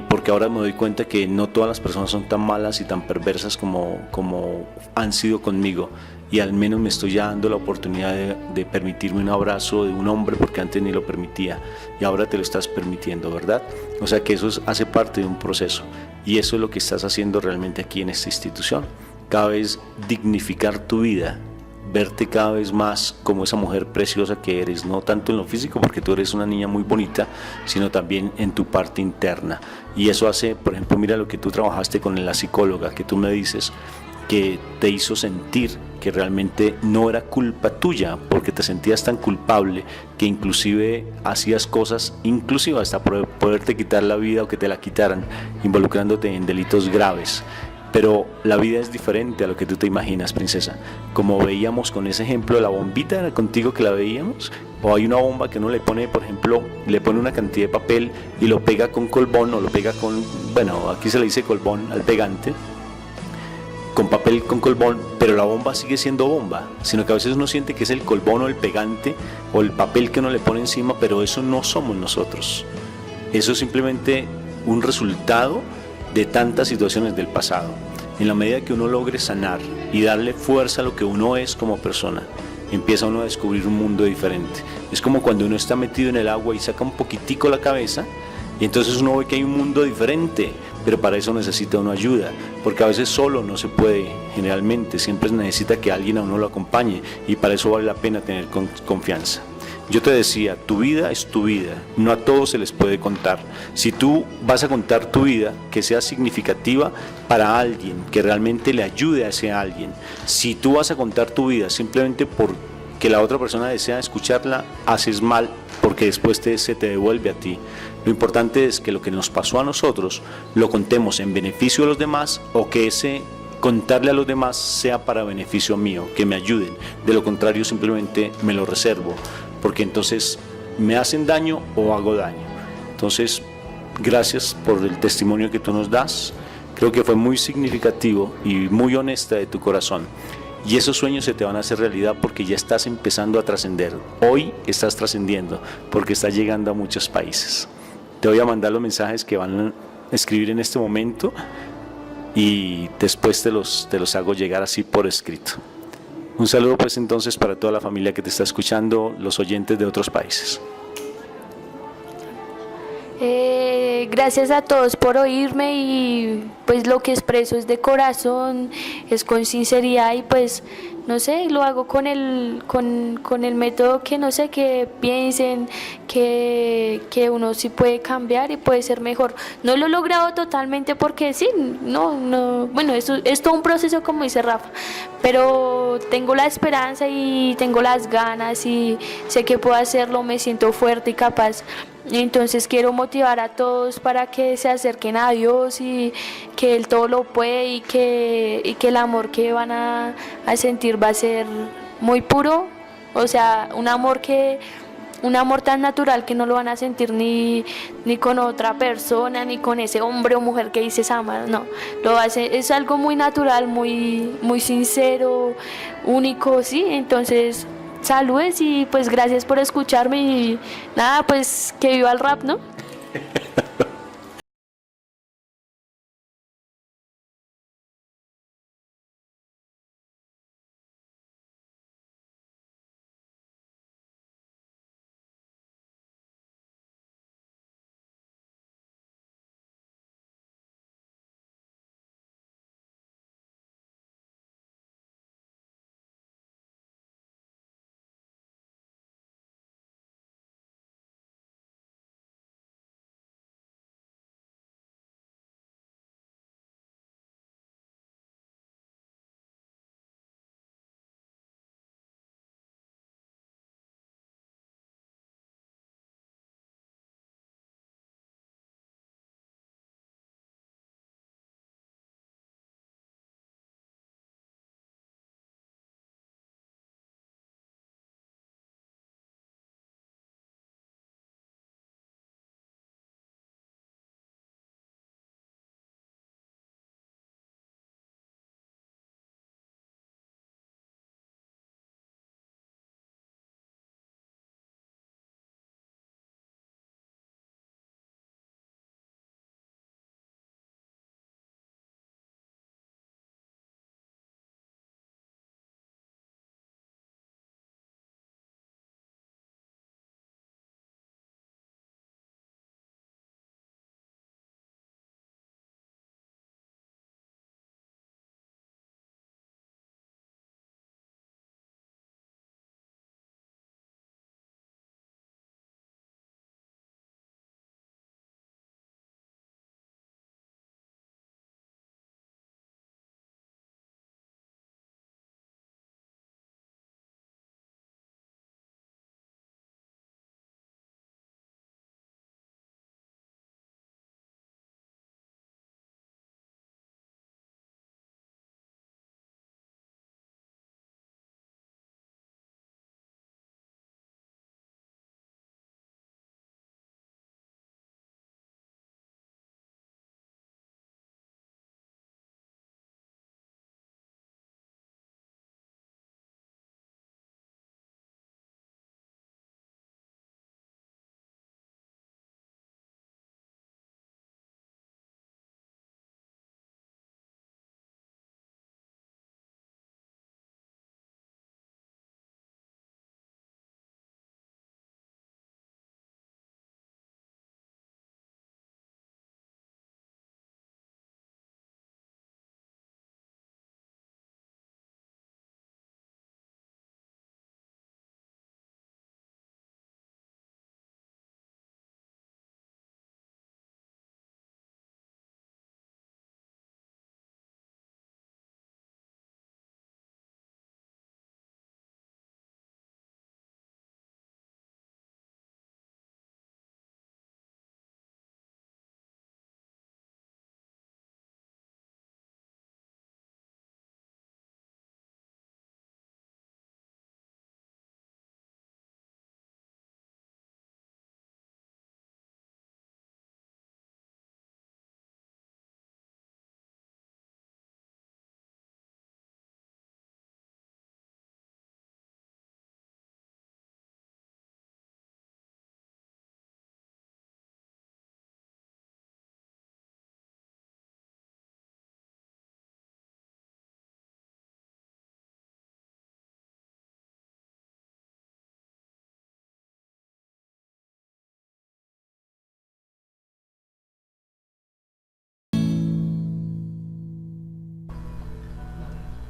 Porque ahora me doy cuenta que no todas las personas son tan malas y tan perversas como han sido conmigo, y al menos me estoy ya dando la oportunidad de permitirme un abrazo de un hombre, porque antes ni lo permitía y ahora te lo estás permitiendo, ¿verdad? O sea que hace parte de un proceso, y eso es lo que estás haciendo realmente aquí en esta institución, cada vez dignificar tu vida, verte cada vez más como esa mujer preciosa que eres, no tanto en lo físico, porque tú eres una niña muy bonita, sino también en tu parte interna. Y eso hace, por ejemplo, mira lo que tú trabajaste con la psicóloga, que tú me dices que te hizo sentir que realmente no era culpa tuya, porque te sentías tan culpable que inclusive hacías cosas, inclusive hasta poderte quitar la vida o que te la quitaran, involucrándote en delitos graves. Pero la vida es diferente a lo que tú te imaginas, princesa. Como veíamos con ese ejemplo de la bombita, ¿era contigo que la veíamos? O hay una bomba que uno le pone, por ejemplo, le pone una cantidad de papel y lo pega con colbón, o lo pega con, bueno, aquí se le dice colbón al pegante, con papel con colbón, pero la bomba sigue siendo bomba, sino que a veces uno siente que es el colbón o el pegante o el papel que uno le pone encima, pero eso no somos nosotros. Eso es simplemente un resultado de tantas situaciones del pasado. En la medida que uno logre sanar y darle fuerza a lo que uno es como persona, empieza uno a descubrir un mundo diferente. Es como cuando uno está metido en el agua y saca un poquitico la cabeza, y entonces uno ve que hay un mundo diferente, pero para eso necesita uno ayuda, porque a veces solo no se puede, generalmente, siempre necesita que alguien a uno lo acompañe, y para eso vale la pena tener confianza. Yo te decía, tu vida es tu vida, no a todos se les puede contar. Si tú vas a contar tu vida, que sea significativa para alguien, que realmente le ayude a ese alguien. Si tú vas a contar tu vida simplemente porque la otra persona desea escucharla, haces mal, porque después se te devuelve a ti. Lo importante es que lo que nos pasó a nosotros lo contemos en beneficio de los demás, o que ese contarle a los demás sea para beneficio mío, que me ayuden. De lo contrario, simplemente me lo reservo, porque entonces me hacen daño o hago daño. Entonces, gracias por el testimonio que tú nos das. Creo que fue muy significativo y muy honesta de tu corazón. Y esos sueños se te van a hacer realidad, porque ya estás empezando a trascender. Hoy estás trascendiendo porque estás llegando a muchos países. Te voy a mandar los mensajes que van a escribir en este momento, y después te los hago llegar así por escrito. Un saludo pues entonces para toda la familia que te está escuchando, los oyentes de otros países. Gracias a todos por oírme, y pues lo que expreso es de corazón, es con sinceridad, y pues no sé, lo hago con el método que no sé, que piensen que uno sí puede cambiar y puede ser mejor. No lo he logrado totalmente, porque sí, no, bueno, eso es todo un proceso, como dice Rafa, pero tengo la esperanza y tengo las ganas, y sé que puedo hacerlo, me siento fuerte y capaz. Entonces quiero motivar a todos para que se acerquen a Dios, y que Él todo lo puede, y que el amor que van a sentir va a ser muy puro, o sea, un amor tan natural que no lo van a sentir ni con otra persona, ni con ese hombre o mujer que dices ama, no, es algo muy natural, muy, muy sincero, único, sí. Entonces, saludes, y pues gracias por escucharme, y nada, pues que viva el rap, ¿no?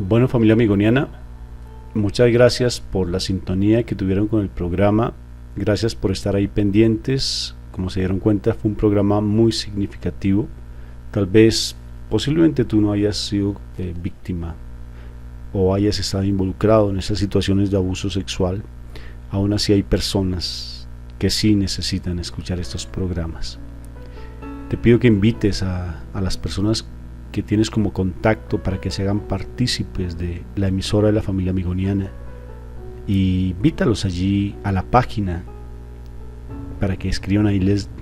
Bueno, familia amigoniana, muchas gracias por la sintonía que tuvieron con el programa. Gracias por estar ahí pendientes. Como se dieron cuenta, fue un programa muy significativo. Tal vez, posiblemente tú no hayas sido víctima o hayas estado involucrado en esas situaciones de abuso sexual. Aún así hay personas que sí necesitan escuchar estos programas. Te pido que invites a las personas que tienes como contacto para que se hagan partícipes de la emisora de la familia amigoniana, y invítalos allí a la página para que escriban ahí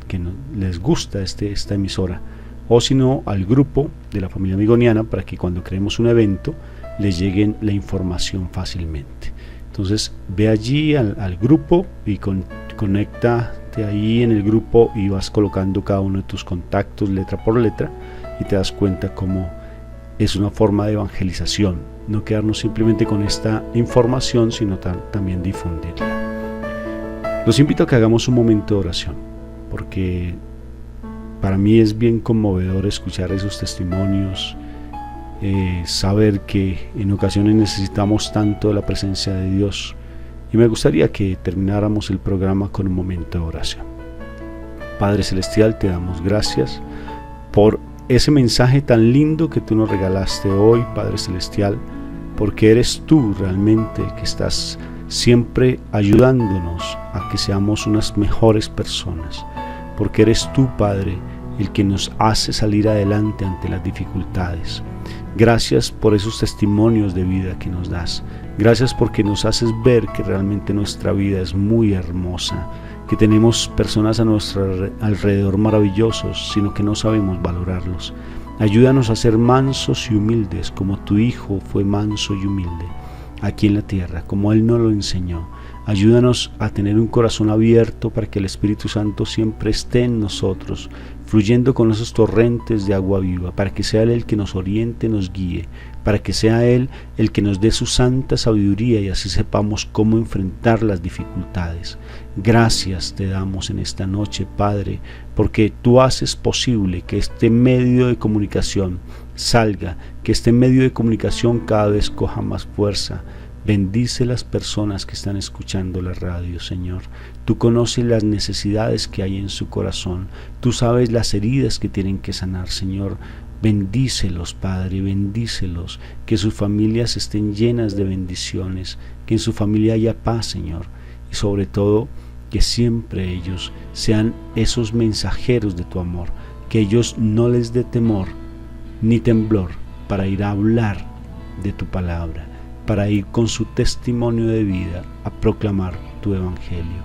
que les gusta esta emisora, o si no al grupo de la familia amigoniana, para que cuando creemos un evento les llegue la información fácilmente. Entonces ve allí al grupo y conéctate ahí en el grupo y vas colocando cada uno de tus contactos letra por letra, y te das cuenta cómo es una forma de evangelización, no quedarnos simplemente con esta información, sino también difundirla. Los invito a que hagamos un momento de oración, porque para mí es bien conmovedor escuchar esos testimonios, saber que en ocasiones necesitamos tanto de la presencia de Dios, y me gustaría que termináramos el programa con un momento de oración. Padre Celestial, te damos gracias por ese mensaje tan lindo que tú nos regalaste hoy, Padre Celestial, porque eres tú realmente el que estás siempre ayudándonos a que seamos unas mejores personas, porque eres tú, Padre, el que nos hace salir adelante ante las dificultades. Gracias por esos testimonios de vida que nos das. Gracias porque nos haces ver que realmente nuestra vida es muy hermosa, que tenemos personas a nuestro alrededor maravillosos, sino que no sabemos valorarlos. Ayúdanos a ser mansos y humildes, como tu Hijo fue manso y humilde aquí en la tierra, como Él nos lo enseñó. Ayúdanos a tener un corazón abierto para que el Espíritu Santo siempre esté en nosotros, fluyendo con esos torrentes de agua viva, para que sea Él el que nos oriente, nos guíe, para que sea Él el que nos dé su santa sabiduría y así sepamos cómo enfrentar las dificultades. Gracias te damos en esta noche, Padre, porque tú haces posible que este medio de comunicación salga, que este medio de comunicación cada vez coja más fuerza. Bendice las personas que están escuchando la radio, Señor. Tú conoces las necesidades que hay en su corazón. Tú sabes las heridas que tienen que sanar, Señor. Bendícelos, Padre, bendícelos. Que sus familias estén llenas de bendiciones. Que en su familia haya paz, Señor. Y sobre todo, que siempre ellos sean esos mensajeros de tu amor. Que ellos no les dé temor ni temblor para ir a hablar de tu palabra, para ir con su testimonio de vida a proclamar tu evangelio.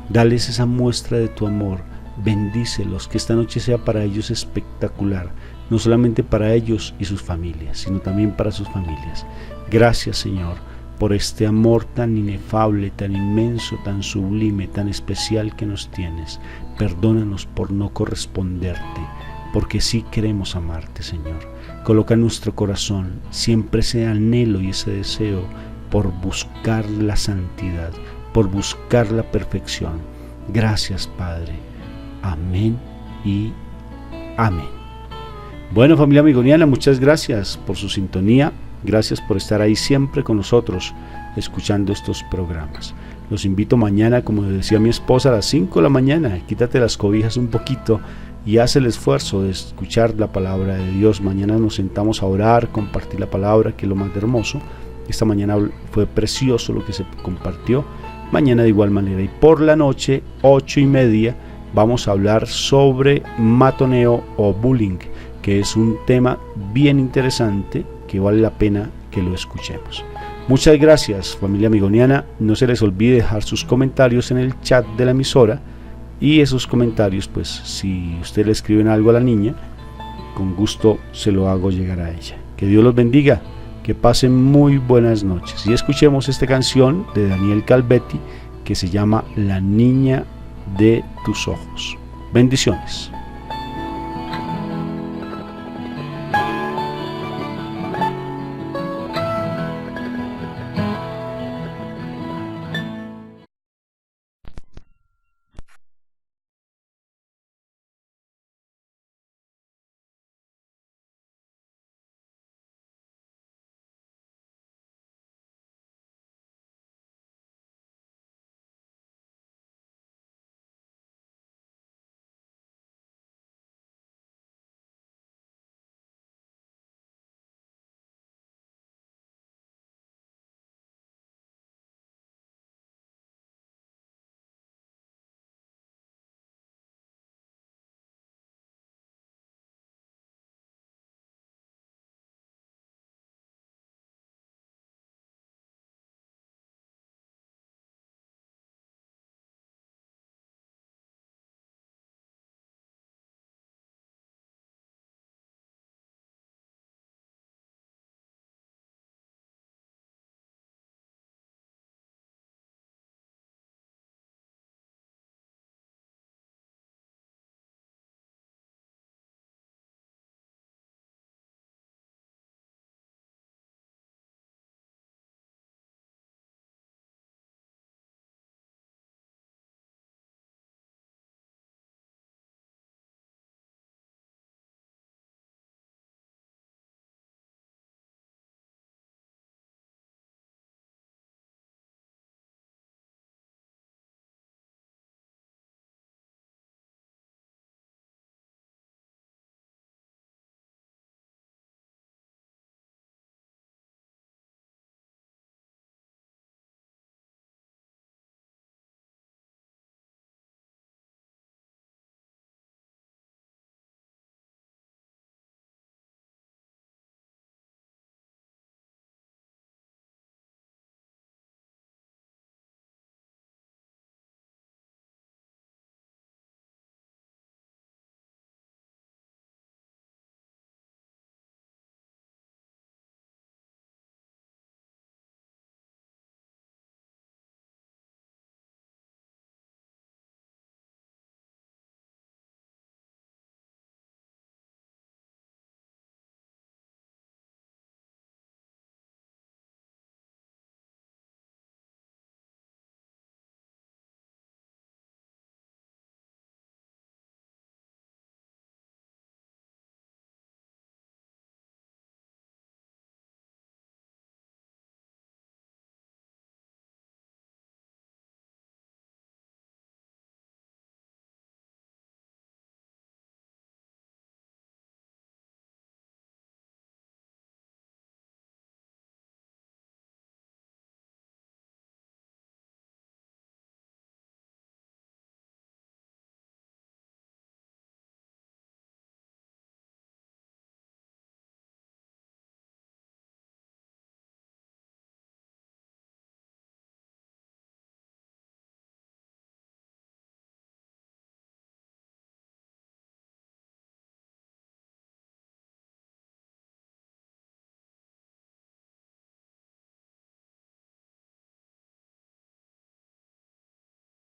Dales esa muestra de tu amor, bendícelos, que esta noche sea para ellos espectacular, no solamente para ellos y sus familias, sino también para sus familias. Gracias, Señor, por este amor tan inefable, tan inmenso, tan sublime, tan especial que nos tienes. Perdónanos por no corresponderte, porque sí queremos amarte, Señor. Coloca en nuestro corazón siempre ese anhelo y ese deseo por buscar la santidad, por buscar la perfección. Gracias, Padre. Amén y amén. Bueno, familia amigoniana, muchas gracias por su sintonía. Gracias por estar ahí siempre con nosotros, escuchando estos programas. Los invito mañana, como decía mi esposa, a las 5 de la mañana. Quítate las cobijas un poquito y haz el esfuerzo de escuchar la palabra de Dios. Mañana nos sentamos a orar, compartir la palabra, que es lo más hermoso. Esta mañana fue precioso lo que se compartió. Mañana de igual manera. Y por la noche, 8:30, vamos a hablar sobre matoneo o bullying, que es un tema bien interesante que vale la pena que lo escuchemos. Muchas gracias, familia amigoniana. No se les olvide dejar sus comentarios en el chat de la emisora. Y esos comentarios, pues si usted le escriben algo a la niña, con gusto se lo hago llegar a ella. Que Dios los bendiga, que pasen muy buenas noches. Y escuchemos esta canción de Daniel Calvetti que se llama La niña de tus ojos. Bendiciones.